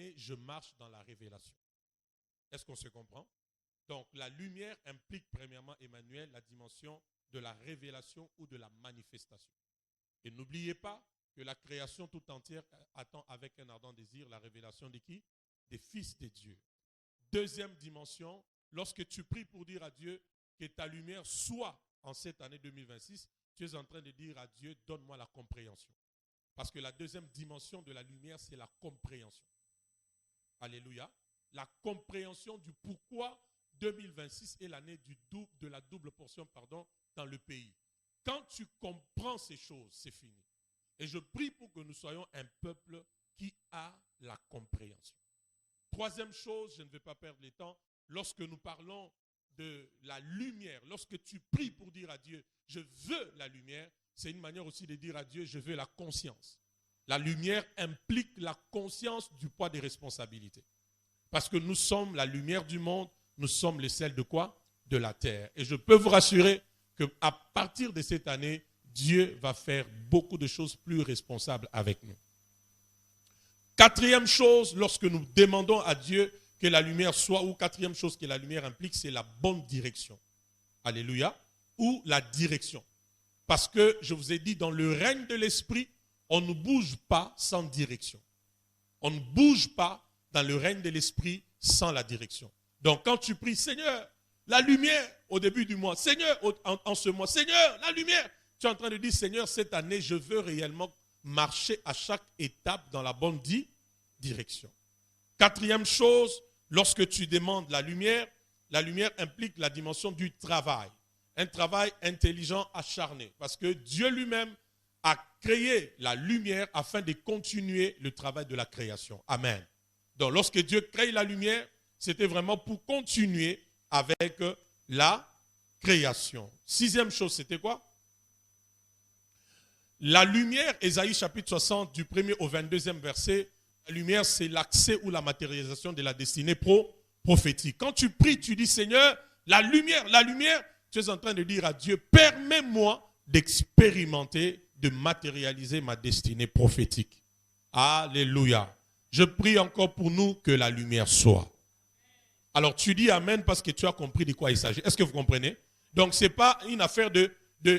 année, je marche dans la révélation. Est-ce qu'on se comprend? Donc, la lumière implique premièrement, Emmanuel, la dimension de la révélation ou de la manifestation. Et n'oubliez pas que la création tout entière attend avec un ardent désir la révélation de qui? Des fils de Dieu. Deuxième dimension, lorsque tu pries pour dire à Dieu que ta lumière soit en cette année 2026, tu es en train de dire à Dieu, donne-moi la compréhension. Parce que la deuxième dimension de la lumière, c'est la compréhension. Alléluia. La compréhension du pourquoi 2026 est l'année de la double portion dans le pays. Quand tu comprends ces choses, c'est fini. Et je prie pour que nous soyons un peuple qui a la compréhension. Troisième chose, je ne vais pas perdre le temps, lorsque nous parlons de la lumière, lorsque tu pries pour dire à Dieu, je veux la lumière, c'est une manière aussi de dire à Dieu, je veux la conscience. La lumière implique la conscience du poids des responsabilités. Parce que nous sommes la lumière du monde, nous sommes les sels de quoi? De la terre. Et je peux vous rassurer qu'à partir de cette année, Dieu va faire beaucoup de choses plus responsables avec nous. Quatrième chose, lorsque nous demandons à Dieu que la lumière soit, ou quatrième chose que la lumière implique, c'est la bonne direction. Alléluia. Ou la direction. Parce que, je vous ai dit, dans le règne de l'esprit, on ne bouge pas sans direction. On ne bouge pas dans le règne de l'esprit sans la direction. Donc, quand tu pries, Seigneur, la lumière au début du mois, Seigneur, en ce mois, Seigneur, la lumière, tu es en train de dire, Seigneur, cette année, je veux réellement marcher à chaque étape dans la bonne direction. Quatrième chose, lorsque tu demandes la lumière implique la dimension du travail. Un travail intelligent, acharné. Parce que Dieu lui-même a créé la lumière afin de continuer le travail de la création. Amen. Donc, lorsque Dieu crée la lumière, c'était vraiment pour continuer avec la création. Sixième chose, c'était quoi? La lumière, Ésaïe chapitre 60, du 1er au 22e verset, la lumière, c'est l'accès ou la matérialisation de la destinée prophétique. Quand tu pries, tu dis, Seigneur, la lumière, tu es en train de dire à Dieu, permets-moi d'expérimenter, de matérialiser ma destinée prophétique. Alléluia. Je prie encore pour nous que la lumière soit. Alors tu dis Amen parce que tu as compris de quoi il s'agit. Est-ce que vous comprenez? Donc ce n'est pas une affaire de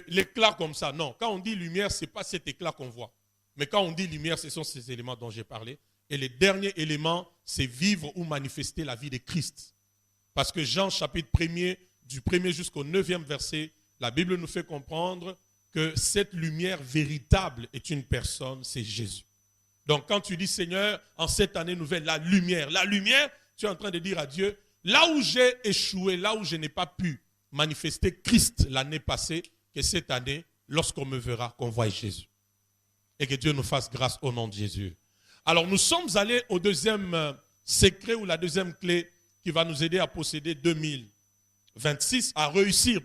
l'éclat comme ça. Non, quand on dit lumière, ce n'est pas cet éclat qu'on voit. Mais quand on dit lumière, ce sont ces éléments dont j'ai parlé. Et le dernier élément, c'est vivre ou manifester la vie de Christ. Parce que Jean chapitre 1er, du 1er jusqu'au 9e verset, la Bible nous fait comprendre que cette lumière véritable est une personne, c'est Jésus. Donc quand tu dis Seigneur, en cette année nouvelle, la lumière, tu es en train de dire à Dieu, là où j'ai échoué, là où je n'ai pas pu manifester Christ l'année passée, que cette année, lorsqu'on me verra, qu'on voie Jésus. Et que Dieu nous fasse grâce au nom de Jésus. Alors nous sommes allés au deuxième secret ou la deuxième clé qui va nous aider à posséder 2026, à réussir,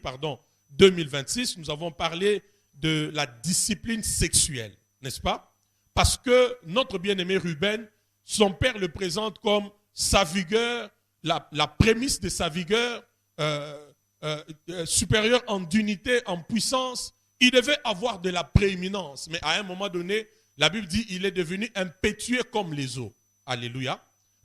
2026. Nous avons parlé de la discipline sexuelle, n'est-ce pas? Parce que notre bien-aimé Ruben, son père le présente comme sa vigueur, la prémisse de sa vigueur supérieure en dignité, en puissance. Il devait avoir de la prééminence. Mais à un moment donné, la Bible dit qu'il est devenu impétueux comme les eaux. Alléluia.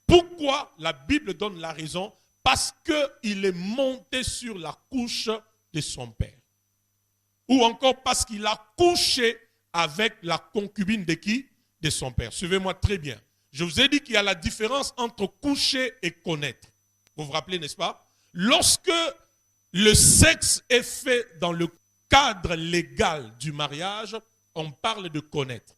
Pourquoi la Bible donne la raison? Parce qu'il est monté sur la couche de son père. Ou encore parce qu'il a couché avec la concubine de qui? De son père. Suivez-moi très bien. Je vous ai dit qu'il y a la différence entre coucher et connaître. Vous vous rappelez, n'est-ce pas? Lorsque le sexe est fait dans le cadre légal du mariage, on parle de connaître.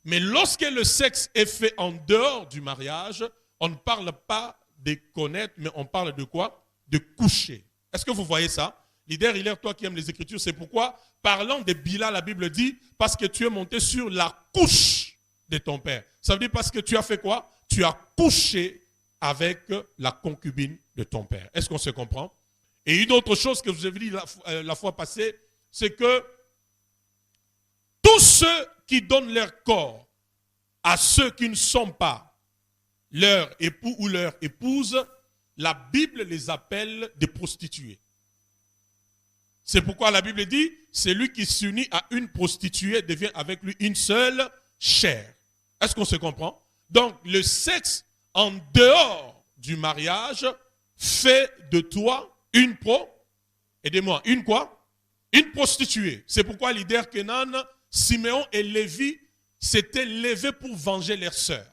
Mais lorsque le sexe est fait en dehors du mariage, on ne parle pas de connaître, mais on parle de quoi? De coucher. Est-ce que vous voyez ça? Leader, Hilaire, toi qui aimes les Écritures, c'est pourquoi, parlant de Bila, la Bible dit, parce que tu es monté sur la couche de ton père. Ça veut dire parce que tu as fait quoi? Tu as couché avec la concubine de ton père. Est-ce qu'on se comprend? Et une autre chose que je vous ai dit la fois passée, c'est que tous ceux qui donnent leur corps à ceux qui ne sont pas leur époux ou leur épouse, la Bible les appelle des prostituées. C'est pourquoi la Bible dit, celui qui s'unit à une prostituée devient avec lui une seule chair. Est-ce qu'on se comprend? Donc le sexe en dehors du mariage fait de toi une aidez-moi, une quoi? Une prostituée. C'est pourquoi leader Kenan, Siméon et Lévi s'étaient levés pour venger leurs sœurs.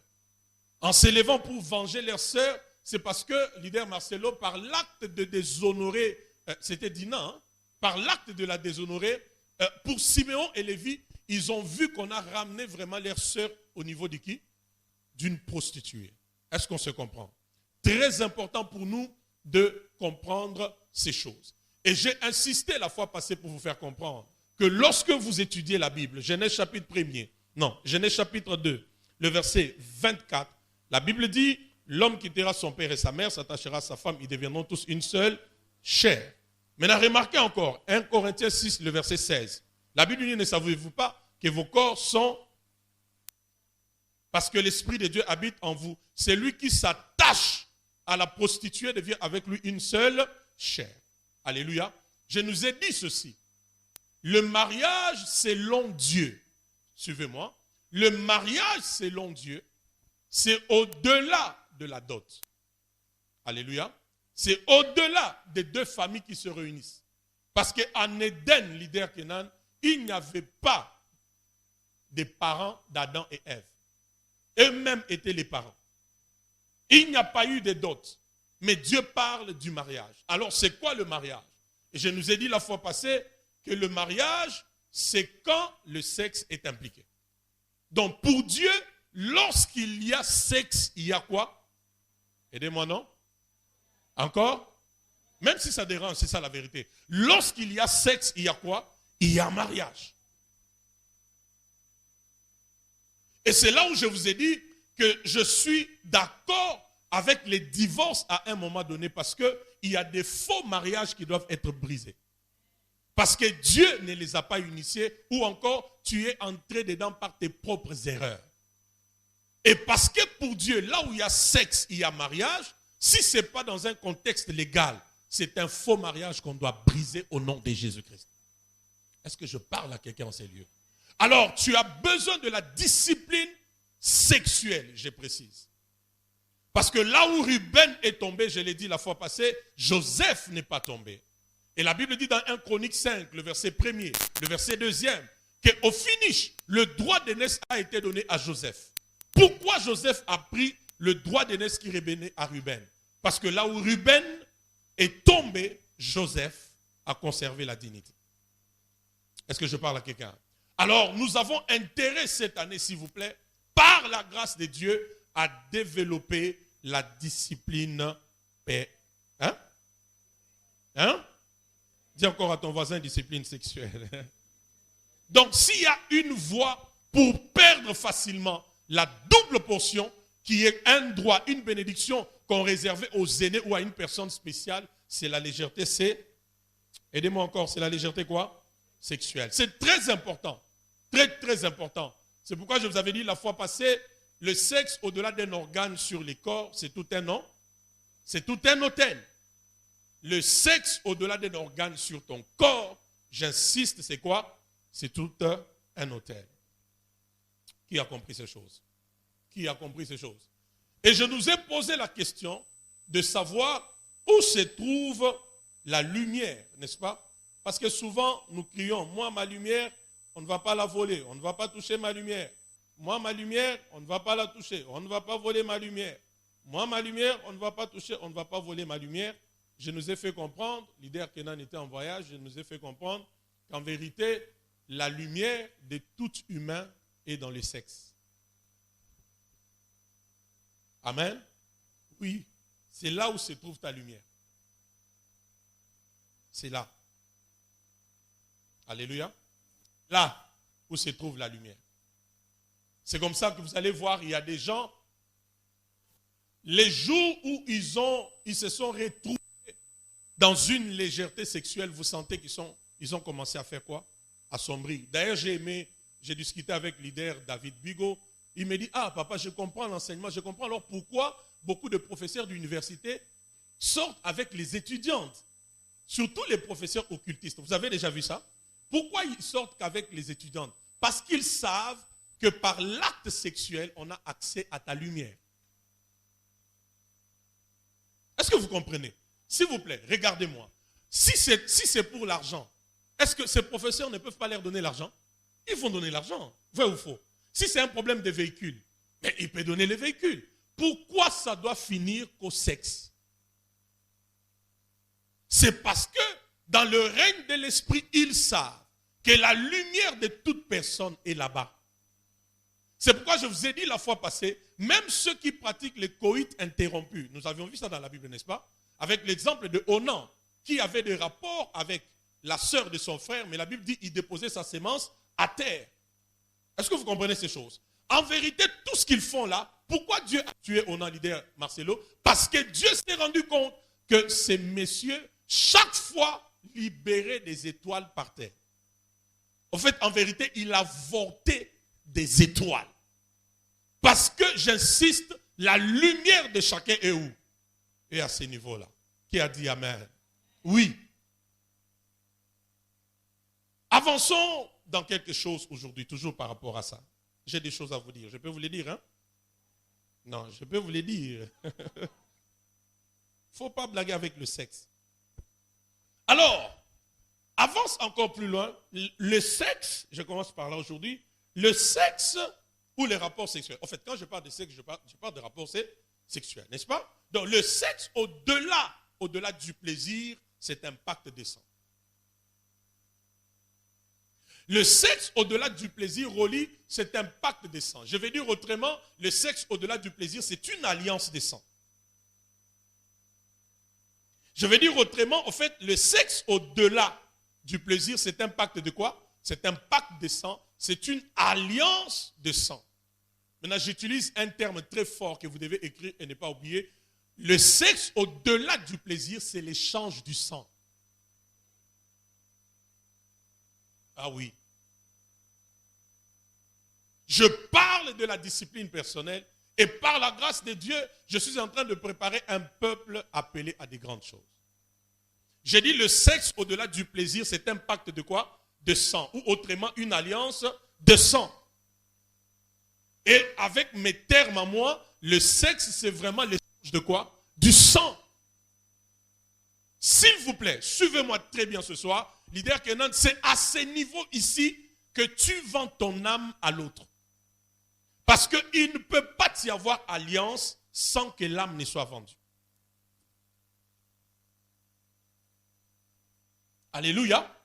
En s'élevant pour venger leurs sœurs, c'est parce que leader Marcelo, par l'acte de déshonorer, c'était Dina, hein, par l'acte de la déshonorer, pour Siméon et Lévi, ils ont vu qu'on a ramené vraiment leurs sœurs au niveau de qui? D'une prostituée. Est-ce qu'on se comprend? Très important pour nous de comprendre ces choses. Et j'ai insisté la fois passée pour vous faire comprendre que lorsque vous étudiez la Bible, Genèse chapitre 1er, non, Genèse chapitre 2, le verset 24, la Bible dit, l'homme quittera son père et sa mère, s'attachera à sa femme, ils deviendront tous une seule chair. Maintenant, remarquez encore, 1 Corinthiens 6, le verset 16. La Bible dit, ne savez-vous pas que vos corps sont, parce que l'Esprit de Dieu habite en vous. C'est lui qui s'attache à la prostituée, devient avec lui une seule chair. Alléluia. Je nous ai dit ceci. Le mariage selon Dieu, suivez-moi, le mariage selon Dieu, c'est au-delà de la dot. Alléluia. C'est au-delà des deux familles qui se réunissent. Parce qu'en Éden, leader Kenan, il n'y avait pas des parents d'Adam et Ève. Eux-mêmes étaient les parents. Il n'y a pas eu de dot. Mais Dieu parle du mariage. Alors, c'est quoi le mariage? Et je nous ai dit la fois passée que le mariage, c'est quand le sexe est impliqué. Donc, pour Dieu, lorsqu'il y a sexe, il y a quoi? Aidez-moi, non? Encore? Même si ça dérange, c'est ça la vérité. Lorsqu'il y a sexe, il y a quoi? Il y a mariage. Et c'est là où je vous ai dit que je suis d'accord avec les divorces à un moment donné parce qu'il y a des faux mariages qui doivent être brisés. Parce que Dieu ne les a pas initiés ou encore tu es entré dedans par tes propres erreurs. Et parce que pour Dieu, là où il y a sexe, il y a mariage, si ce n'est pas dans un contexte légal, c'est un faux mariage qu'on doit briser au nom de Jésus-Christ. Est-ce que je parle à quelqu'un en ces lieux? Alors, tu as besoin de la discipline sexuelle, je précise. Parce que là où Ruben est tombé, je l'ai dit la fois passée, Joseph n'est pas tombé. Et la Bible dit dans 1 Chronique 5, le verset 1er, le verset 2e, qu'au finish, le droit d'aînesse a été donné à Joseph. Pourquoi Joseph a pris le droit d'aînesse qui revenait à Ruben? Parce que là où Ruben est tombé, Joseph a conservé la dignité. Est-ce que je parle à quelqu'un? Alors, nous avons intérêt cette année, s'il vous plaît, par la grâce de Dieu, à développer la discipline paix. Hein? Hein? Dis encore à ton voisin discipline sexuelle. Donc, s'il y a une voie pour perdre facilement la double portion, qui est un droit, une bénédiction qu'on réservait aux aînés ou à une personne spéciale, c'est la légèreté, c'est, aidez-moi encore, c'est la légèreté quoi? Sexuelle. C'est très important. Très, très important. C'est pourquoi je vous avais dit la fois passée, le sexe au-delà d'un organe sur les corps, c'est tout un nom. C'est tout un hôtel. Le sexe au-delà d'un organe sur ton corps, j'insiste, c'est quoi? C'est tout un hôtel. Qui a compris ces choses? Qui a compris ces choses? Et je nous ai posé la question de savoir où se trouve la lumière, n'est-ce pas? Parce que souvent, nous crions, moi, ma lumière, on ne va pas la voler, on ne va pas toucher ma lumière. Moi, ma lumière, on ne va pas la toucher, on ne va pas voler ma lumière. Moi, ma lumière, on ne va pas toucher, on ne va pas voler ma lumière. Je nous ai fait comprendre, leader Kenan était en voyage, je nous ai fait comprendre qu'en vérité, la lumière de tout humain est dans le sexe. Amen? Oui, c'est là où se trouve ta lumière. C'est là. Alléluia. Là où se trouve la lumière. C'est comme ça que vous allez voir, il y a des gens, les jours où ils se sont retrouvés dans une légèreté sexuelle, vous sentez qu'ils ont commencé à faire quoi? À sombrir. D'ailleurs, j'ai discuté avec le leader David Bigot. Il me dit, ah papa, je comprends l'enseignement, je comprends alors pourquoi beaucoup de professeurs d'université sortent avec les étudiantes. Surtout les professeurs occultistes. Vous avez déjà vu ça? Pourquoi ils sortent qu'avec les étudiantes? Parce qu'ils savent que par l'acte sexuel, on a accès à ta lumière. Est-ce que vous comprenez? S'il vous plaît, regardez-moi. Si c'est pour l'argent, est-ce que ces professeurs ne peuvent pas leur donner l'argent? Ils vont donner l'argent, vrai ou faux? Si c'est un problème de véhicule, mais il peut donner les véhicules. Pourquoi ça doit finir qu'au sexe? C'est parce que dans le règne de l'esprit, ils savent que la lumière de toute personne est là-bas. C'est pourquoi je vous ai dit la fois passée, même ceux qui pratiquent le coït interrompu, nous avions vu ça dans la Bible, n'est-ce pas? Avec l'exemple de Onan, qui avait des rapports avec la sœur de son frère, mais la Bible dit qu'il déposait sa sémence à terre. Est-ce que vous comprenez ces choses? En vérité, tout ce qu'ils font là, pourquoi Dieu a tué Onan, leader Marcelo? Parce que Dieu s'est rendu compte que ces messieurs, chaque fois, libéraient des étoiles par terre. En fait, en vérité, il a voté des étoiles. Parce que, j'insiste, la lumière de chacun est où? Et à ce niveau-là. Qui a dit Amen? Oui. Avançons dans quelque chose aujourd'hui, toujours par rapport à ça. J'ai des choses à vous dire. Je peux vous les dire, hein? Non, je peux vous les dire. Il ne faut pas blaguer avec le sexe. Alors, avance encore plus loin. Le sexe, je commence par là aujourd'hui, le sexe ou les rapports sexuels. En fait, quand je parle de sexe, je parle de rapports sexuels, n'est-ce pas? Donc, le sexe, au-delà du plaisir, c'est un pacte de sang. Le sexe, au-delà du plaisir, Rolly, c'est un pacte de sang. Je vais dire autrement, le sexe, au-delà du plaisir, c'est une alliance de sang. Je vais dire autrement, en fait, le sexe, au-delà du plaisir, c'est un pacte de quoi? C'est un pacte de sang, c'est une alliance de sang. Maintenant, j'utilise un terme très fort que vous devez écrire et ne pas oublier. Le sexe, au-delà du plaisir, c'est l'échange du sang. Ah oui. Je parle de la discipline personnelle et par la grâce de Dieu, je suis en train de préparer un peuple appelé à des grandes choses. J'ai dit le sexe au-delà du plaisir, c'est un pacte de quoi? De sang, ou autrement une alliance de sang. Et avec mes termes à moi, le sexe c'est vraiment l'échange de quoi? Du sang. S'il vous plaît, suivez-moi très bien ce soir. Leader Kenan, c'est à ce niveau ici que tu vends ton âme à l'autre. Parce qu'il ne peut pas y avoir alliance sans que l'âme ne soit vendue. Alléluia.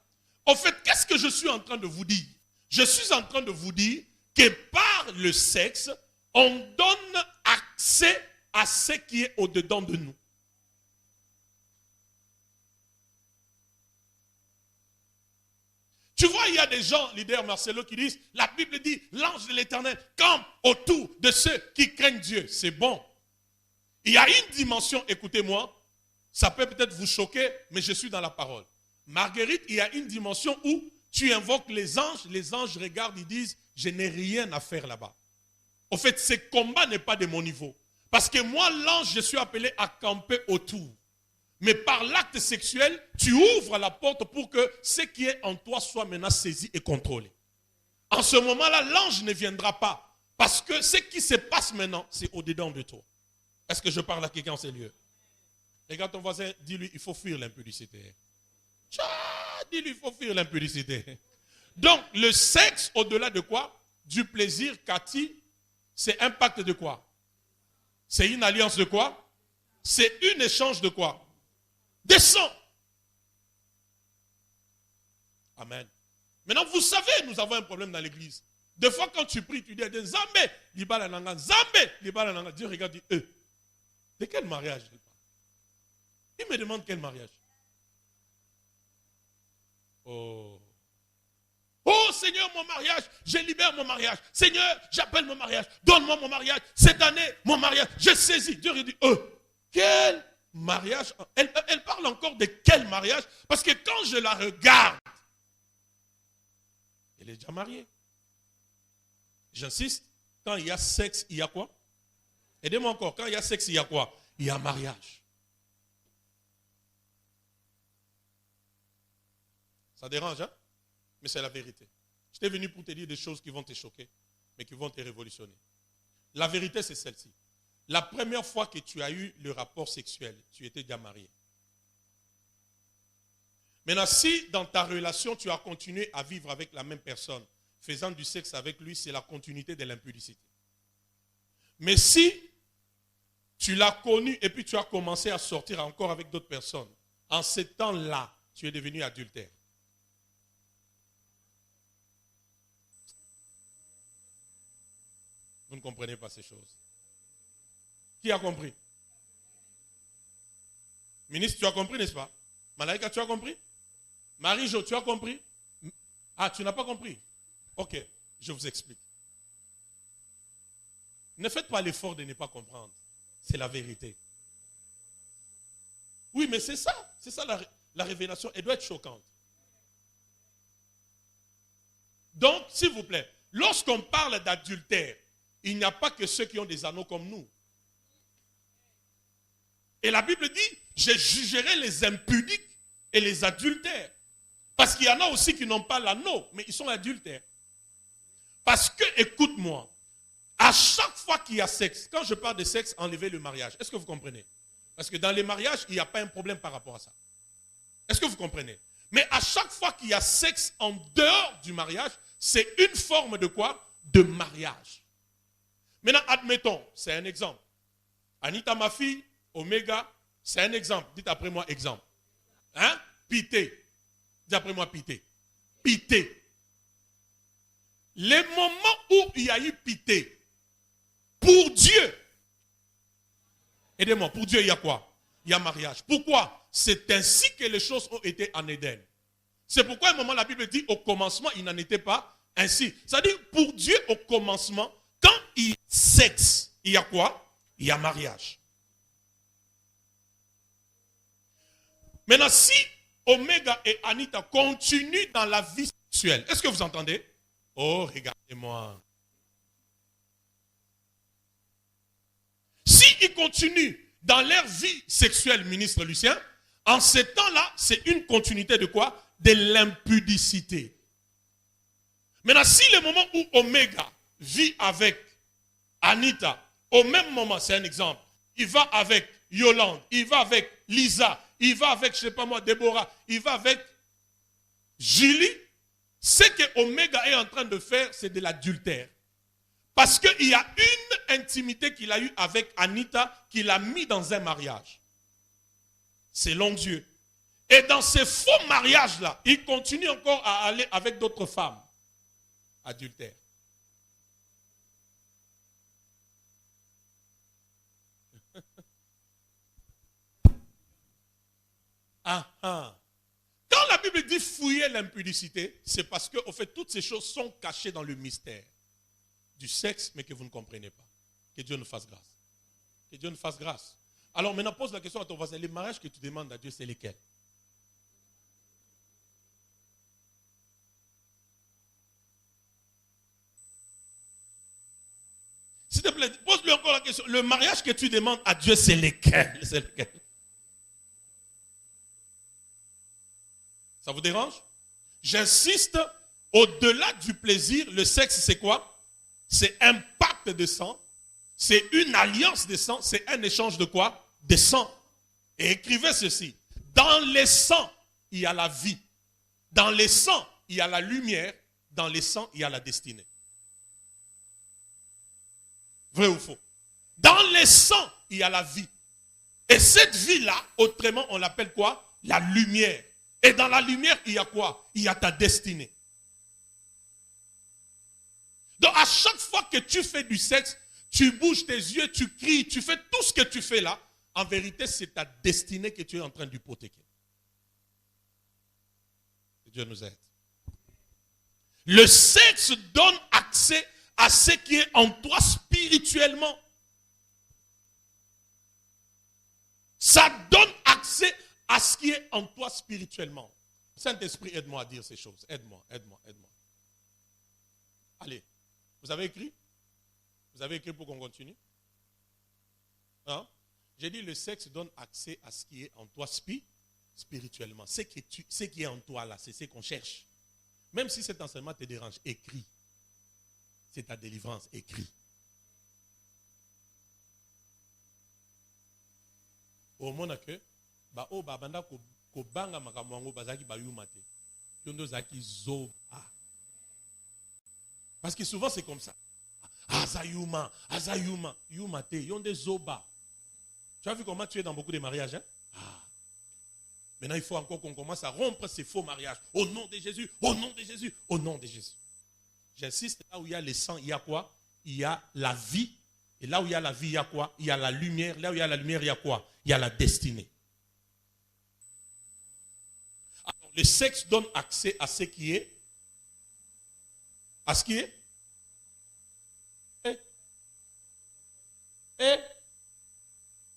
En fait, qu'est-ce que je suis en train de vous dire? Je suis en train de vous dire que par le sexe, on donne accès à ce qui est au-dedans de nous. Tu vois, il y a des gens, leader Marcelo, qui disent, la Bible dit, l'ange de l'Éternel campe autour de ceux qui craignent Dieu. C'est bon. Il y a une dimension, écoutez-moi, ça peut peut-être vous choquer, mais je suis dans la parole. Marguerite, il y a une dimension où tu invoques les anges regardent, ils disent, je n'ai rien à faire là-bas. En fait, ce combat n'est pas de mon niveau. Parce que moi, l'ange, je suis appelé à camper autour. Mais par l'acte sexuel, tu ouvres la porte pour que ce qui est en toi soit maintenant saisi et contrôlé. En ce moment-là, l'ange ne viendra pas. Parce que ce qui se passe maintenant, c'est au-dedans de toi. Est-ce que je parle à quelqu'un en ces lieux? Regarde ton voisin, dis-lui, il faut fuir l'impudicité. Dis-lui, il faut fuir l'impudicité. Donc, le sexe, au-delà de quoi? Du plaisir, Cathy, c'est un pacte de quoi? C'est une alliance de quoi? C'est un échange de quoi? Des sangs. Amen. Maintenant, vous savez, nous avons un problème dans l'église. Des fois, quand tu pries, tu dis Zambé, libala nanga, Zambé, libala nanga. Dieu regarde, dit de quel mariage il parle? Il me demande quel mariage. Oh. Oh Seigneur, mon mariage, je libère mon mariage. Seigneur, j'appelle mon mariage. Donne-moi mon mariage. Cette année, mon mariage, je saisis. Dieu dit, quel mariage? Elle parle encore de quel mariage? Parce que quand je la regarde, elle est déjà mariée. J'insiste, quand il y a sexe, il y a quoi? Aidez-moi encore, quand il y a sexe, il y a quoi? Il y a mariage. Ça dérange, hein? Mais c'est la vérité. Je t'ai venu pour te dire des choses qui vont te choquer, mais qui vont te révolutionner. La vérité, c'est celle-ci. La première fois que tu as eu le rapport sexuel, tu étais déjà marié. Maintenant, si dans ta relation, tu as continué à vivre avec la même personne, faisant du sexe avec lui, c'est la continuité de l'impudicité. Mais si tu l'as connu et puis tu as commencé à sortir encore avec d'autres personnes, en ce temps-là, tu es devenu adultère. Vous ne comprenez pas ces choses. Qui a compris? Ministre, tu as compris, n'est-ce pas? Malaïka, tu as compris? Marie-Jo, tu as compris? Ah, tu n'as pas compris? Ok, je vous explique. Ne faites pas l'effort de ne pas comprendre. C'est la vérité. Oui, mais c'est ça la révélation. Elle doit être choquante. Donc, s'il vous plaît, lorsqu'on parle d'adultère, il n'y a pas que ceux qui ont des anneaux comme nous. Et la Bible dit, je jugerai les impudiques et les adultères. Parce qu'il y en a aussi qui n'ont pas l'anneau, mais ils sont adultères. Parce que, écoute-moi, à chaque fois qu'il y a sexe, quand je parle de sexe, enlevez le mariage. Est-ce que vous comprenez? Parce que dans les mariages, il n'y a pas un problème par rapport à ça. Est-ce que vous comprenez? Mais à chaque fois qu'il y a sexe en dehors du mariage, c'est une forme de quoi? De mariage. Maintenant, admettons, c'est un exemple. Anita, ma fille, Omega, c'est un exemple. Dites après moi, exemple. Hein? Pité. Dites après moi, pité. Pité. Les moments où il y a eu pité, pour Dieu, aidez-moi, pour Dieu, il y a quoi? Il y a mariage. Pourquoi? C'est ainsi que les choses ont été en Éden. C'est pourquoi à un moment, la Bible dit, au commencement, il n'en était pas ainsi. C'est-à-dire, pour Dieu, au commencement, quand il y a sexe, il y a quoi? Il y a mariage. Maintenant, si Omega et Anita continuent dans la vie sexuelle, est-ce que vous entendez? Oh, regardez-moi. S'ils continuent dans leur vie sexuelle, ministre Lucien, en ce temps-là, c'est une continuité de quoi? De l'impudicité. Maintenant, si le moment où Omega vit avec Anita, au même moment, c'est un exemple, il va avec Yolande, il va avec Lisa, il va avec, je ne sais pas moi, Déborah, il va avec Julie, ce que Omega est en train de faire, c'est de l'adultère. Parce qu'il y a une intimité qu'il a eue avec Anita qu'il a mis dans un mariage. Selon Dieu. Et dans ces faux mariages-là, il continue encore à aller avec d'autres femmes. Adultère. Ah, ah. Quand la Bible dit fouiller l'impudicité, c'est parce que, au fait, toutes ces choses sont cachées dans le mystère du sexe, mais que vous ne comprenez pas. Que Dieu nous fasse grâce. Que Dieu nous fasse grâce. Alors maintenant, pose la question à ton voisin. Les mariages que tu demandes à Dieu, c'est lesquels? S'il te plaît, pose-lui encore la question. Le mariage que tu demandes à Dieu, c'est lesquels? C'est lesquels? Ça vous dérange? J'insiste, au-delà du plaisir, le sexe, c'est quoi? C'est un pacte de sang, c'est une alliance de sang, c'est un échange de quoi? De sang. Et écrivez ceci. Dans les sangs, il y a la vie. Dans les sangs, il y a la lumière. Dans les sangs, il y a la destinée. Vrai ou faux? Dans les sangs, il y a la vie. Et cette vie-là, autrement, on l'appelle quoi? La lumière. Et dans la lumière, il y a quoi? Il y a ta destinée. Donc, à chaque fois que tu fais du sexe, tu bouges tes yeux, tu cries, tu fais tout ce que tu fais là. En vérité, c'est ta destinée que tu es en train d'hypothéquer. Que Dieu nous aide. Le sexe donne accès à ce qui est en toi spirituellement. Ça donne accès à ce qui est en toi spirituellement. Saint-Esprit, aide-moi à dire ces choses. Aide-moi, aide-moi, aide-moi. Allez, vous avez écrit? Vous avez écrit pour qu'on continue? Hein? J'ai dit le sexe donne accès à ce qui est en toi spirituellement. Ce qui est en toi là, c'est ce qu'on cherche. Même si cet enseignement te dérange, écris. C'est ta délivrance, écris. Au moins que ba o ba banda ko banga makamwango bazaki ba yumate. Yondo zaki zoba. Parce que souvent c'est comme ça. Azayuma, azayuma, yumate, yonde zoba. Tu as vu comment tu es dans beaucoup de mariages, hein? Maintenant, il faut encore qu'on commence à rompre ces faux mariages. Au nom de Jésus, au nom de Jésus, au nom de Jésus. J'insiste, là où il y a le sang, il y a quoi? Il y a la vie. Et là où il y a la vie, il y a quoi? Il y a la lumière. Là où il y a la lumière, il y a quoi? Il y a la destinée. Alors, le sexe donne accès à ce qui est. À ce qui est. Et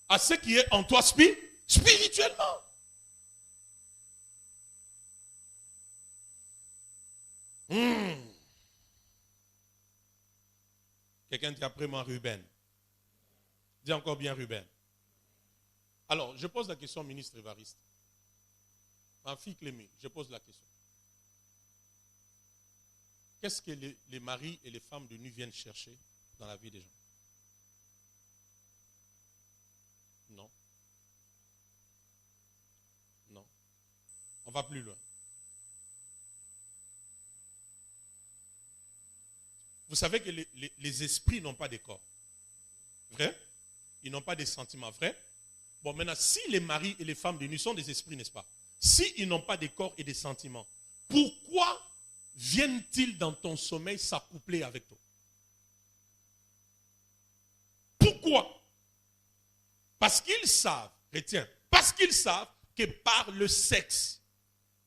à ce qui est en toi spirituellement. Quelqu'un dit après moi Ruben. Dis encore bien Ruben. Alors, je pose la question au ministre Évariste. Ma fille Clémy, je pose la question. Qu'est-ce que les maris et les femmes de nu viennent chercher dans la vie des gens? Non. Non. On va plus loin. Vous savez que les esprits n'ont pas de corps. Vrai? Ils n'ont pas de sentiments. Vrai? Bon, maintenant, si les maris et les femmes de nu sont des esprits, n'est-ce pas? Si ils n'ont pas de corps et de sentiments, pourquoi viennent-ils dans ton sommeil s'accoupler avec toi? Pourquoi? Parce qu'ils savent, retiens, parce qu'ils savent que par le sexe,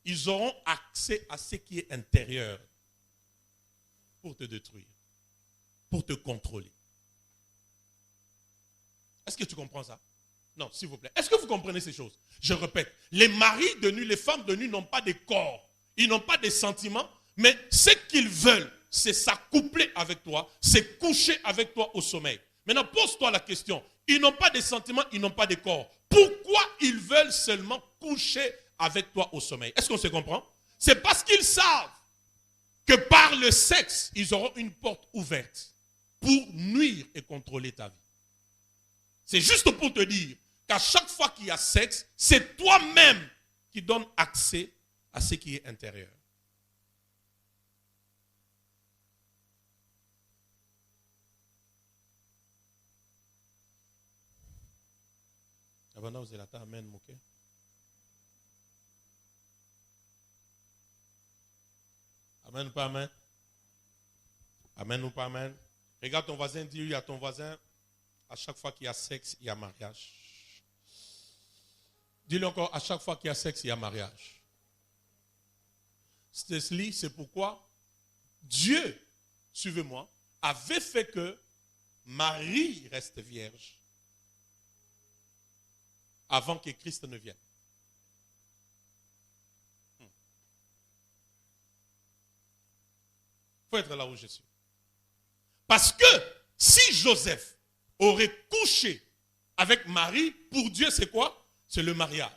ils auront accès à ce qui est intérieur pour te détruire, pour te contrôler. Est-ce que tu comprends ça? Non, s'il vous plaît. Est-ce que vous comprenez ces choses? Je répète, les maris de nu, les femmes de nu n'ont pas de corps, ils n'ont pas de sentiments, mais ce qu'ils veulent, c'est s'accoupler avec toi, c'est coucher avec toi au sommeil. Maintenant, pose-toi la question. Ils n'ont pas de sentiments, ils n'ont pas de corps. Pourquoi ils veulent seulement coucher avec toi au sommeil? Est-ce qu'on se comprend? C'est parce qu'ils savent que par le sexe, ils auront une porte ouverte pour nuire et contrôler ta vie. C'est juste pour te dire qu'à chaque fois qu'il y a sexe, c'est toi-même qui donnes accès à ce qui est intérieur. Amen, moqué. Amen ou pas amen? Amen ou pas amen? Regarde ton voisin, dis-lui à ton voisin, à chaque fois qu'il y a sexe, il y a mariage. Dis-lui encore, à chaque fois qu'il y a sexe, il y a mariage. C'est pourquoi Dieu, suivez-moi, avait fait que Marie reste vierge avant que Christ ne vienne. Il faut être là où je suis. Parce que si Joseph aurait couché avec Marie, pour Dieu c'est quoi? C'est le mariage.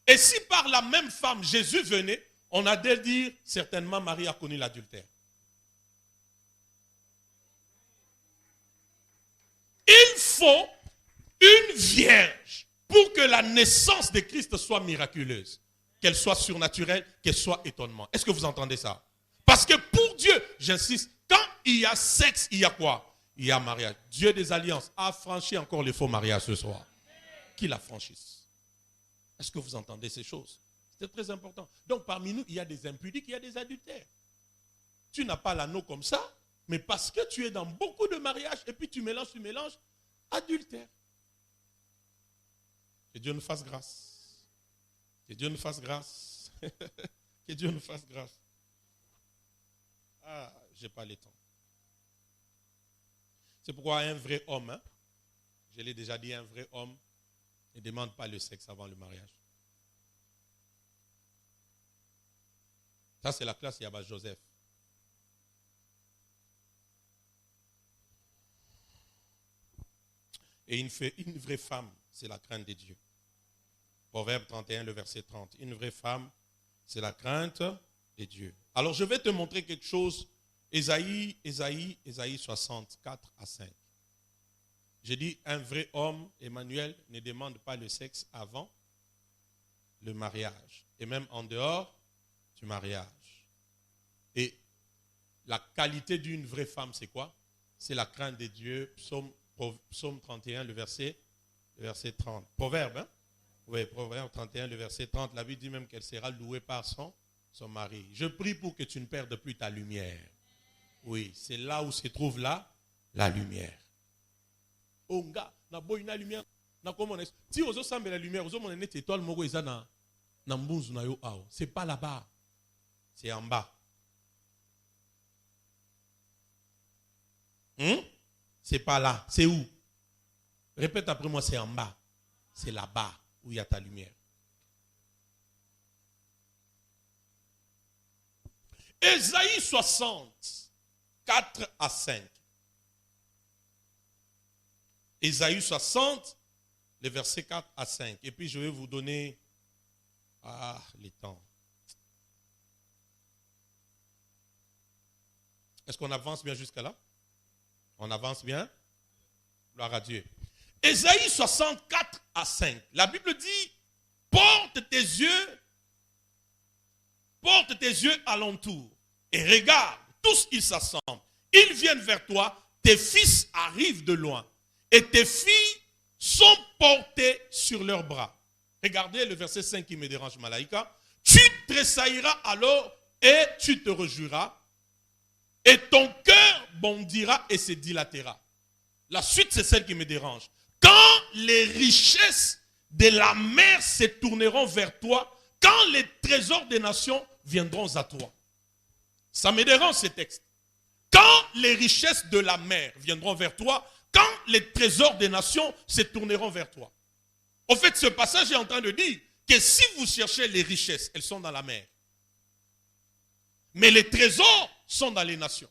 Et si par la même femme Jésus venait, on a dû dire certainement Marie a connu l'adultère. Il faut une vierge pour que la naissance de Christ soit miraculeuse, qu'elle soit surnaturelle, qu'elle soit étonnement. Est-ce que vous entendez ça? Parce que pour Dieu, j'insiste, quand il y a sexe, il y a quoi? Il y a mariage. Dieu des alliances a franchi encore les faux mariages ce soir. Qu'il la franchisse. Est-ce que vous entendez ces choses? C'est très important. Donc parmi nous, il y a des impudiques, il y a des adultères. Tu n'as pas l'anneau comme ça, mais parce que tu es dans beaucoup de mariages et puis tu mélanges, adultère. Que Dieu nous fasse grâce. Que Dieu nous fasse grâce. Que Dieu nous fasse grâce. Ah, je n'ai pas le temps. C'est pourquoi un vrai homme, hein, je l'ai déjà dit, un vrai homme ne demande pas le sexe avant le mariage. Ça, c'est la classe Yaba Joseph. Et une vraie femme, c'est la crainte de Dieu. Proverbe 31, le verset 30. Une vraie femme, c'est la crainte de Dieu. Alors, je vais te montrer quelque chose. Ésaïe 64 à 5. J'ai dit, un vrai homme, Emmanuel, ne demande pas le sexe avant le mariage. Et même en dehors du mariage. Et la qualité d'une vraie femme, c'est quoi? C'est la crainte de Dieu. Psaume 31, le verset 30. Proverbe, hein? Oui, Proverbe 31, le verset 30. La Bible dit même qu'elle sera louée par son mari. Je prie pour que tu ne perdes plus ta lumière. Oui, c'est là où se trouve la lumière. Oh, gars, na boy na lumière. Na comment est-ce? Si vous avez la lumière, vous avez une étoile, c'est pas là-bas. C'est en bas. C'est pas là. C'est où? Répète après moi, c'est en bas. C'est là-bas où il y a ta lumière. Ésaïe 60, 4 à 5. Ésaïe 60, les versets 4 à 5. Et puis je vais vous donner les temps. Est-ce qu'on avance bien jusqu'à là? On avance bien? Gloire à Dieu. Ésaïe 64 à 5. La Bible dit, porte tes yeux alentour et regarde, tous ils s'assemblent. Ils viennent vers toi, tes fils arrivent de loin et tes filles sont portées sur leurs bras. Regardez le verset 5 qui me dérange, Malaïka. Tu tressailleras alors et tu te réjouiras et ton cœur bondira et se dilatera. La suite, c'est celle qui me dérange. Quand les richesses de la mer se tourneront vers toi, quand les trésors des nations viendront à toi. Ça me dérange ce texte. Quand les richesses de la mer viendront vers toi, quand les trésors des nations se tourneront vers toi. En fait, ce passage est en train de dire que si vous cherchez les richesses, elles sont dans la mer. Mais les trésors sont dans les nations.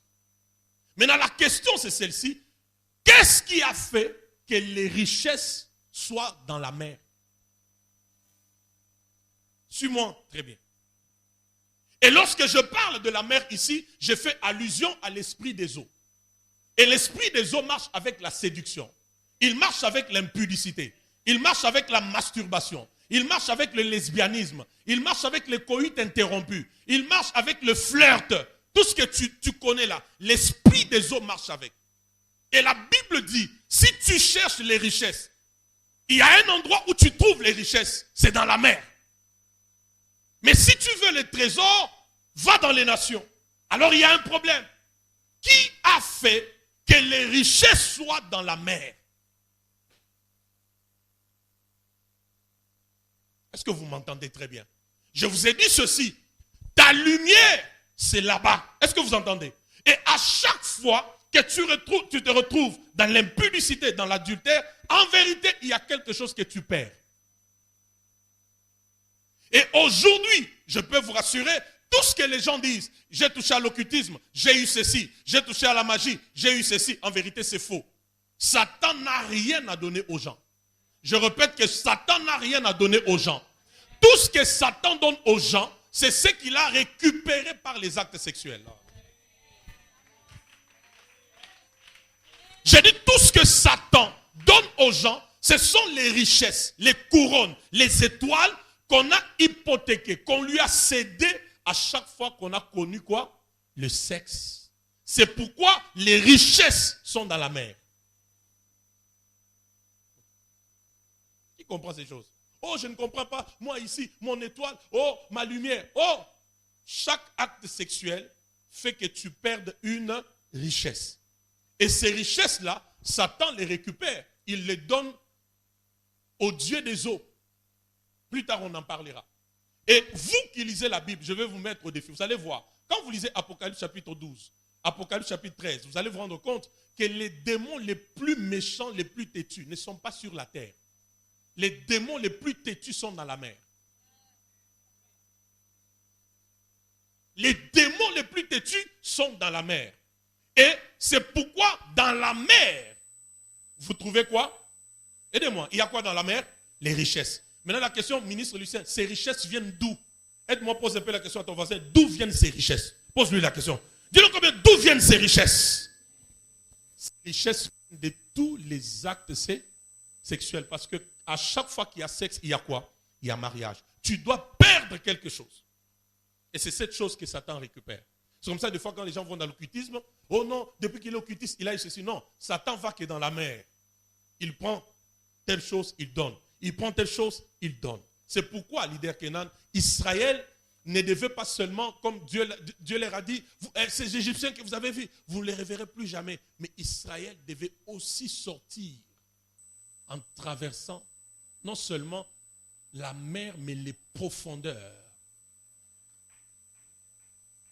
Maintenant, la question c'est celle-ci. Qu'est-ce qui a fait que les richesses soient dans la mer? Suis-moi très bien. Et lorsque je parle de la mer ici, je fais allusion à l'esprit des eaux. Et l'esprit des eaux marche avec la séduction. Il marche avec l'impudicité. Il marche avec la masturbation. Il marche avec le lesbianisme. Il marche avec le coït interrompu. Il marche avec le flirt. Tout ce que tu connais là, l'esprit des eaux marche avec. Et la Bible dit, si tu cherches les richesses, il y a un endroit où tu trouves les richesses, c'est dans la mer. Mais si tu veux les trésors, va dans les nations. Alors il y a un problème. Qui a fait que les richesses soient dans la mer? Est-ce que vous m'entendez très bien? Je vous ai dit ceci. Ta lumière, c'est là-bas. Est-ce que vous entendez? Et à chaque fois que tu te retrouves dans l'impudicité, dans l'adultère, en vérité, il y a quelque chose que tu perds. Et aujourd'hui, je peux vous rassurer, tout ce que les gens disent, j'ai touché à l'occultisme, j'ai eu ceci, j'ai touché à la magie, j'ai eu ceci, en vérité, c'est faux. Satan n'a rien à donner aux gens. Je répète que Satan n'a rien à donner aux gens. Tout ce que Satan donne aux gens, c'est ce qu'il a récupéré par les actes sexuels. J'ai dit tout ce que Satan donne aux gens, ce sont les richesses, les couronnes, les étoiles qu'on a hypothéquées, qu'on lui a cédées à chaque fois qu'on a connu quoi? Le sexe. C'est pourquoi les richesses sont dans la mer. Qui comprend ces choses? Oh, je ne comprends pas. Moi ici, mon étoile. Oh, ma lumière. Oh, chaque acte sexuel fait que tu perdes une richesse. Et ces richesses-là, Satan les récupère. Il les donne au Dieu des eaux. Plus tard, on en parlera. Et vous qui lisez la Bible, je vais vous mettre au défi. Vous allez voir. Quand vous lisez Apocalypse chapitre 12, Apocalypse chapitre 13, vous allez vous rendre compte que les démons les plus méchants, les plus têtus, ne sont pas sur la terre. Les démons les plus têtus sont dans la mer. Les démons les plus têtus sont dans la mer. Et c'est pourquoi dans la mer, vous trouvez quoi? Aidez-moi, il y a quoi dans la mer? Les richesses. Maintenant la question, ministre Lucien, ces richesses viennent d'où? Aide-moi, pose un peu la question à ton voisin. D'où viennent ces richesses? Pose-lui la question. Dis-le combien, d'où viennent ces richesses? Ces richesses de tous les actes sexuels. Parce que à chaque fois qu'il y a sexe, il y a quoi? Il y a mariage. Tu dois perdre quelque chose. Et c'est cette chose que Satan récupère. C'est comme ça, des fois, quand les gens vont dans l'occultisme, oh non, depuis qu'il est occultiste, il a eu ceci. Non, Satan va que dans la mer. Il prend telle chose, il donne. Il prend telle chose, il donne. C'est pourquoi, leader Kenan, Israël ne devait pas seulement, comme Dieu leur a dit, ces Égyptiens que vous avez vus, vous ne les reverrez plus jamais. Mais Israël devait aussi sortir en traversant non seulement la mer, mais les profondeurs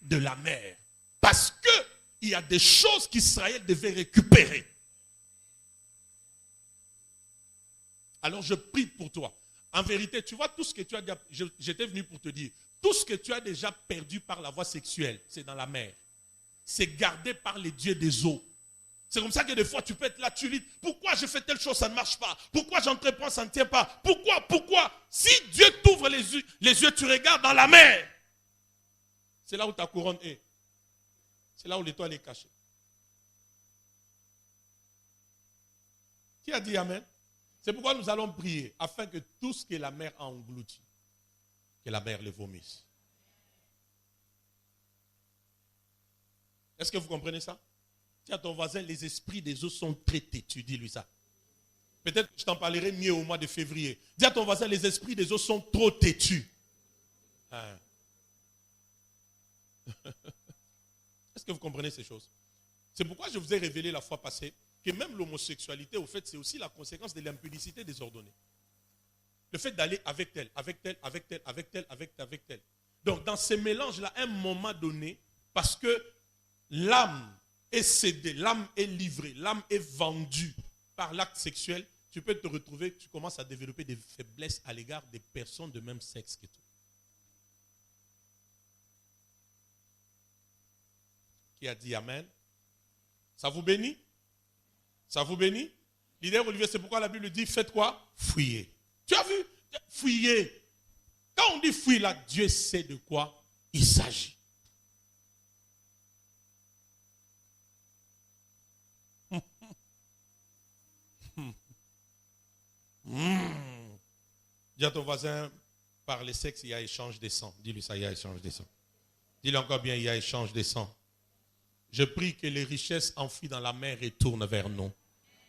de la mer. Parce qu'il y a des choses qu'Israël devait récupérer. Alors je prie pour toi. En vérité, tu vois, tout ce que tu as déjà, j'étais venu pour te dire, tout ce que tu as déjà perdu par la voie sexuelle, c'est dans la mer. C'est gardé par les dieux des eaux. C'est comme ça que des fois tu peux être là, tu dis, pourquoi je fais telle chose, ça ne marche pas? Pourquoi j'entreprends, ça ne tient pas? Pourquoi? Si Dieu t'ouvre les yeux, tu regardes dans la mer. C'est là où ta couronne est. C'est là où l'étoile est cachée. Qui a dit Amen? C'est pourquoi nous allons prier, afin que tout ce que la mer a englouti, que la mer le vomisse. Est-ce que vous comprenez ça? Dis à ton voisin, les esprits des eaux sont très têtus, dis-lui ça. Peut-être que je t'en parlerai mieux au mois de février. Dis à ton voisin, les esprits des eaux sont trop têtus. Hein? Est-ce que vous comprenez ces choses? C'est pourquoi je vous ai révélé la fois passée que même l'homosexualité, au fait, c'est aussi la conséquence de l'impudicité désordonnée. Le fait d'aller avec tel, avec tel, avec tel, avec tel, avec tel, avec tel. Donc, dans ces mélanges-là, à un moment donné, parce que l'âme est cédée, l'âme est livrée, l'âme est vendue par l'acte sexuel, tu peux te retrouver, tu commences à développer des faiblesses à l'égard des personnes de même sexe que toi. Qui a dit Amen? Ça vous bénit? Ça vous bénit? Leader Olivier, c'est pourquoi la Bible dit, faites quoi? Fuyez. Tu as vu? Fuyez. Quand on dit fuyez là, Dieu sait de quoi il s'agit. Dis à ton voisin, par le sexe, il y a échange des sangs. Dis-lui ça, il y a échange des sangs. Dis-lui encore bien, il y a échange des sangs. Je prie que les richesses enfouies dans la mer retournent vers nous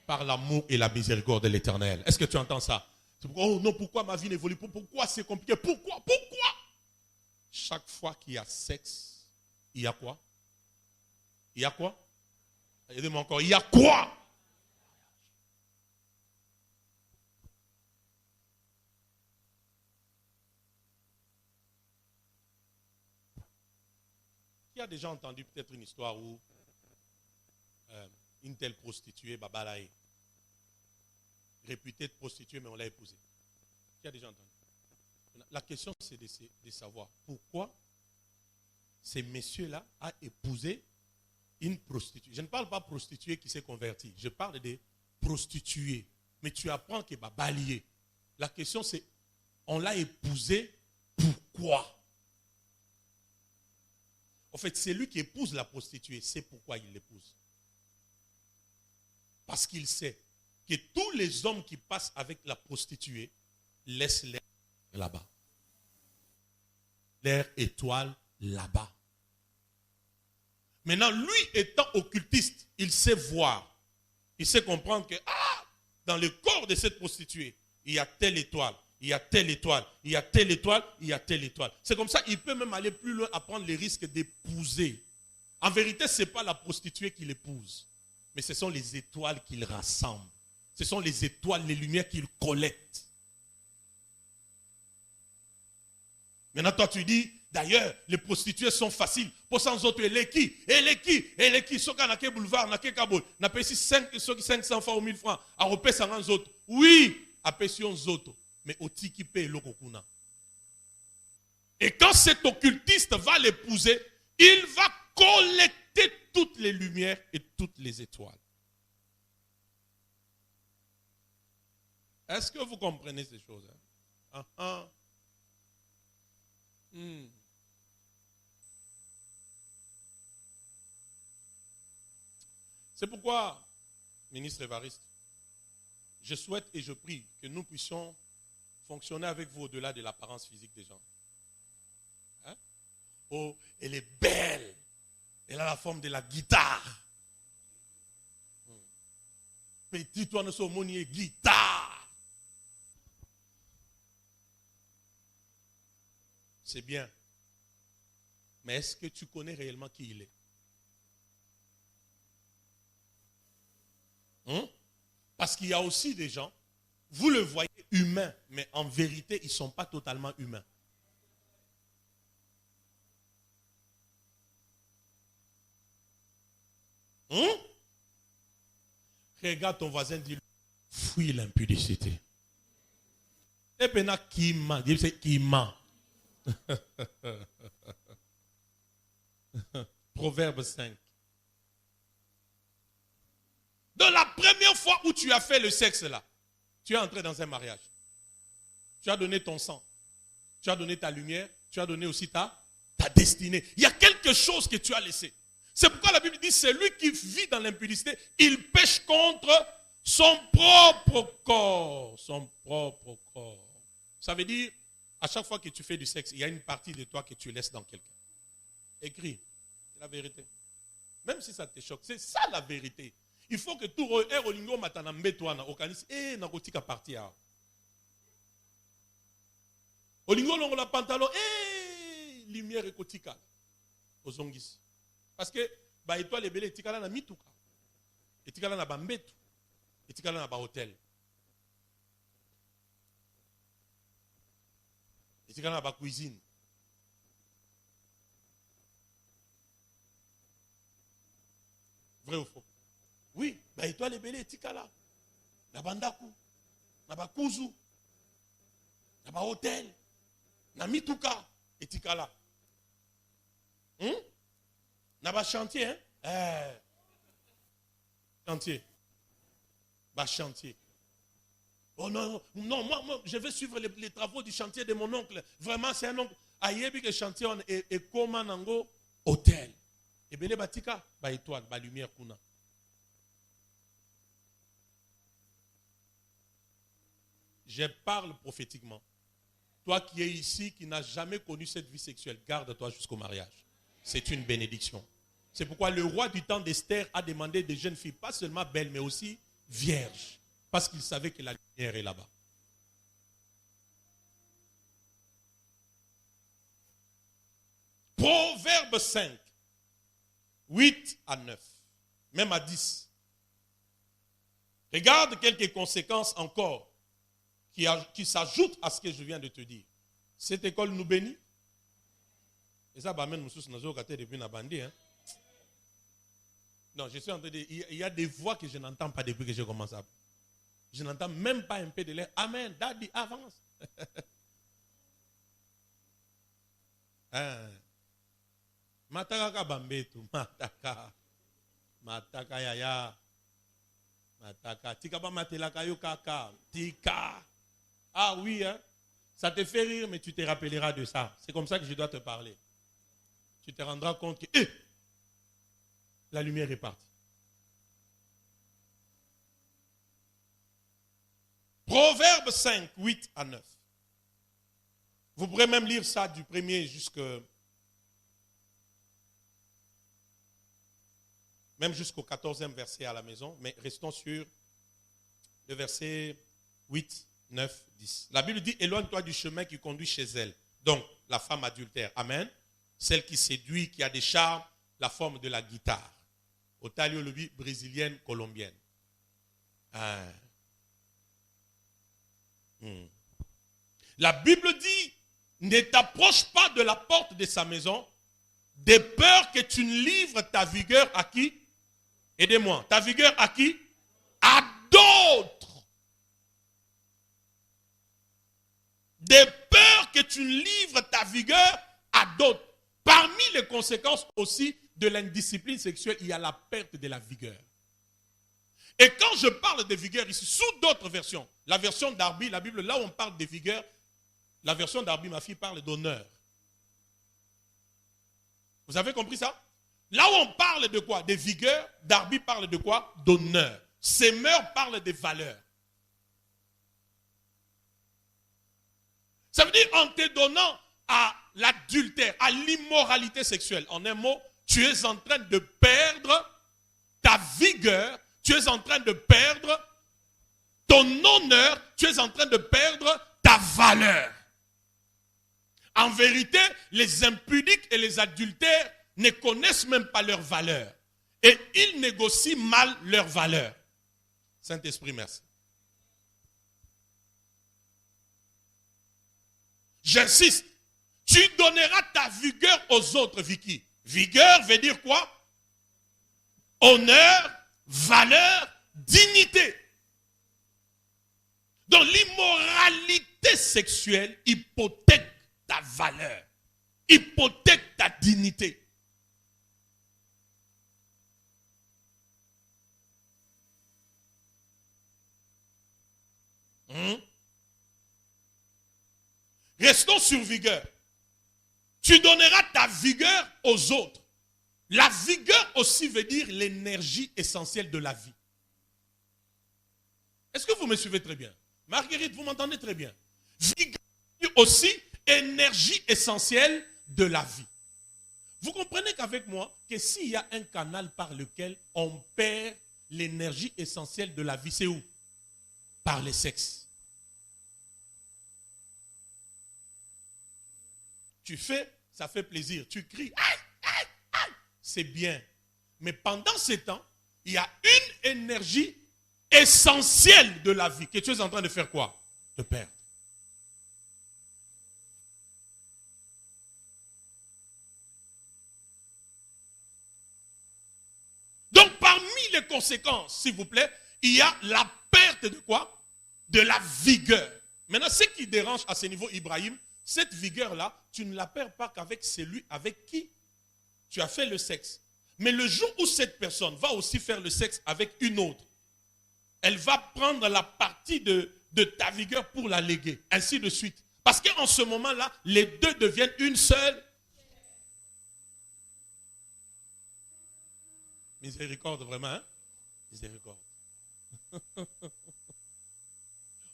par l'amour et la miséricorde de l'Éternel. Est-ce que tu entends ça? Pourquoi, oh non, pourquoi ma vie n'évolue pas? Pourquoi c'est compliqué? Pourquoi? Chaque fois qu'il y a sexe, il y a quoi? Il y a quoi? Aidez-moi encore. Il y a quoi? Qui a déjà entendu peut-être une histoire où une telle prostituée, Babalaï, réputée de prostituée, mais on l'a épousée? Qui a déjà entendu? La question, c'est de savoir pourquoi ces messieurs-là ont épousé une prostituée. Je ne parle pas de prostituée qui s'est convertie. Je parle de prostituée. Mais tu apprends que Babalié. La question, c'est on l'a épousée pourquoi? En fait, c'est lui qui épouse la prostituée. C'est pourquoi il l'épouse. Parce qu'il sait que tous les hommes qui passent avec la prostituée laissent l'air là-bas. Leur étoile là-bas. Maintenant, lui étant occultiste, il sait voir. Il sait comprendre que dans le corps de cette prostituée, il y a telle étoile. Il y a telle étoile, il y a telle étoile, il y a telle étoile. C'est comme ça qu'il peut même aller plus loin à prendre les risques d'épouser. En vérité, ce n'est pas la prostituée qu'il épouse, mais ce sont les étoiles qu'il rassemble. Ce sont les étoiles, les lumières qu'il collecte. Maintenant, toi, tu dis, d'ailleurs, les prostituées sont faciles. Pour sans autres, elle est qui? Ceux qui ont un boulevard, n'a pas 500 francs ou 1000 francs. À repérer 100 autres. Oui, à payer autres. Mais au tiki paye l'okokuna. Et quand cet occultiste va l'épouser, il va collecter toutes les lumières et toutes les étoiles. Est-ce que vous comprenez ces choses? C'est pourquoi ministre Évariste, je souhaite et je prie que nous puissions fonctionner avec vous au-delà de l'apparence physique des gens. Hein? Oh, elle est belle. Elle a la forme de la guitare. Petit, toi, nous sommes monier guitare. C'est bien. Mais est-ce que tu connais réellement qui il est? Parce qu'il y a aussi des gens, vous le voyez humain, mais en vérité, ils ne sont pas totalement humains. Regarde ton voisin, dis-lui, fuis l'impudicité. Et maintenant, qui ment? Dis-lui, qui ment. Proverbe 5. De la première fois où tu as fait le sexe là, tu es entré dans un mariage. Tu as donné ton sang. Tu as donné ta lumière. Tu as donné aussi ta destinée. Il y a quelque chose que tu as laissé. C'est pourquoi la Bible dit, celui qui vit dans l'impudicité, il pêche contre son propre corps. Son propre corps. Ça veut dire, à chaque fois que tu fais du sexe, il y a une partie de toi que tu laisses dans quelqu'un. Écris. C'est la vérité. Même si ça te choque, c'est ça la vérité. Il faut que tout olingo matana mbetwana okanis nakotika partir. Olingo longo la pantalon lumière ekotika ozongisi. Parce que ba étoile ebele etikala na mituka. Etikala na bambetu. Etikala na ba hôtel. Etikala na ba cuisine. Vrai ou faux? Oui, bah étoile ebele etikala. Na bandaku, na bakuzu, na ba hôtel, na mituka etikala. Na ba chantier, hein? Chantier. Ba chantier. Oh non, non, moi je vais suivre les travaux du chantier de mon oncle. Vraiment, c'est un oncle. Ayebi que chantier et comme nango hôtel. Ebele batika, ba étoile, ba lumière kuna. Je parle prophétiquement. Toi qui es ici, qui n'as jamais connu cette vie sexuelle, garde-toi jusqu'au mariage. C'est une bénédiction. C'est pourquoi le roi du temps d'Esther a demandé des jeunes filles, pas seulement belles, mais aussi vierges. Parce qu'il savait que la lumière est là-bas. Proverbe 5, 8 à 9, même à 10. Regarde quelques conséquences encore qui s'ajoute à ce que je viens de te dire. Cette école nous bénit. Et ça, bah, même nous depuis na bandi, hein. Non, je suis en train de dire, il y a des voix que je n'entends pas depuis que je commence à. Je n'entends même pas un peu de l'air. Amen, daddy, avance. Hein. Mataka bambetu, mataka yaya, mataka, tika ba matelaka yo kaka, tika. Ah oui, hein? Ça te fait rire, mais tu te rappelleras de ça. C'est comme ça que je dois te parler. Tu te rendras compte que la lumière est partie. Proverbe 5, 8 à 9. Vous pourrez même lire ça du premier jusqu'au 14e verset à la maison, mais restons sur le verset 8, 9, 10. La Bible dit, éloigne-toi du chemin qui conduit chez elle. Donc, la femme adultère. Amen. Celle qui séduit, qui a des charmes, la forme de la guitare. Au talio lobby brésilienne, colombienne. La Bible dit, ne t'approche pas de la porte de sa maison, de peur que tu ne livres ta vigueur à qui? Aidez-moi. Ta vigueur à qui? À d'autres. De peur que tu ne livres ta vigueur à d'autres. Parmi les conséquences aussi de l'indiscipline sexuelle, il y a la perte de la vigueur. Et quand je parle de vigueur ici, sous d'autres versions, la version d'Arby, la Bible, là où on parle de vigueur, la version d'Arby, ma fille, parle d'honneur. Vous avez compris ça? Là où on parle de quoi? De vigueur, Darby parle de quoi? D'honneur. Semeur parle des valeurs. Ça veut dire en te donnant à l'adultère, à l'immoralité sexuelle. En un mot, tu es en train de perdre ta vigueur, tu es en train de perdre ton honneur, tu es en train de perdre ta valeur. En vérité, les impudiques et les adultères ne connaissent même pas leur valeur. Et ils négocient mal leur valeur. Saint-Esprit, merci. J'insiste. Tu donneras ta vigueur aux autres, Vicky. Vigueur veut dire quoi? Honneur, valeur, dignité. Donc l'immoralité sexuelle hypothèque ta valeur, hypothèque ta dignité. Restons sur vigueur. Tu donneras ta vigueur aux autres. La vigueur aussi veut dire l'énergie essentielle de la vie. Est-ce que vous me suivez très bien? Marguerite, vous m'entendez très bien? Vigueur aussi, énergie essentielle de la vie. Vous comprenez qu'avec moi, que s'il y a un canal par lequel on perd l'énergie essentielle de la vie, c'est où? Par le sexe. Tu fais, ça fait plaisir. Tu cries, aïe, aïe, aïe. C'est bien. Mais pendant ce temps, il y a une énergie essentielle de la vie que tu es en train de faire quoi? De perdre. Donc, parmi les conséquences, s'il vous plaît, il y a la perte de quoi? De la vigueur. Maintenant, ce qui dérange à ce niveau, Ibrahim, cette vigueur-là, tu ne la perds pas qu'avec celui avec qui tu as fait le sexe. Mais le jour où cette personne va aussi faire le sexe avec une autre, elle va prendre la partie de ta vigueur pour la léguer, ainsi de suite. Parce qu'en ce moment-là, les deux deviennent une seule. Miséricorde, vraiment, hein? Miséricorde.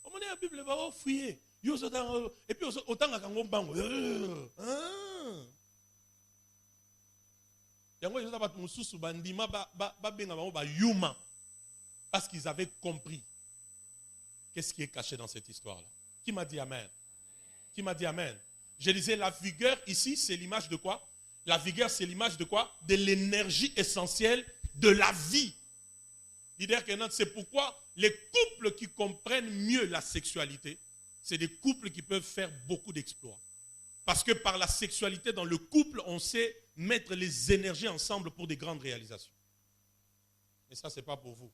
On m'a dit la Bible va fouiller. Et puis, autant qu'à un bango. Parce qu'ils avaient compris qu'est-ce qui est caché dans cette histoire-là. Qui m'a dit Amen? Qui m'a dit Amen? Je disais, la vigueur ici, c'est l'image de quoi? La vigueur, c'est l'image de quoi? De l'énergie essentielle de la vie. C'est pourquoi les couples qui comprennent mieux la sexualité, c'est des couples qui peuvent faire beaucoup d'exploits. Parce que par la sexualité, dans le couple, on sait mettre les énergies ensemble pour des grandes réalisations. Mais ça, ce n'est pas pour vous.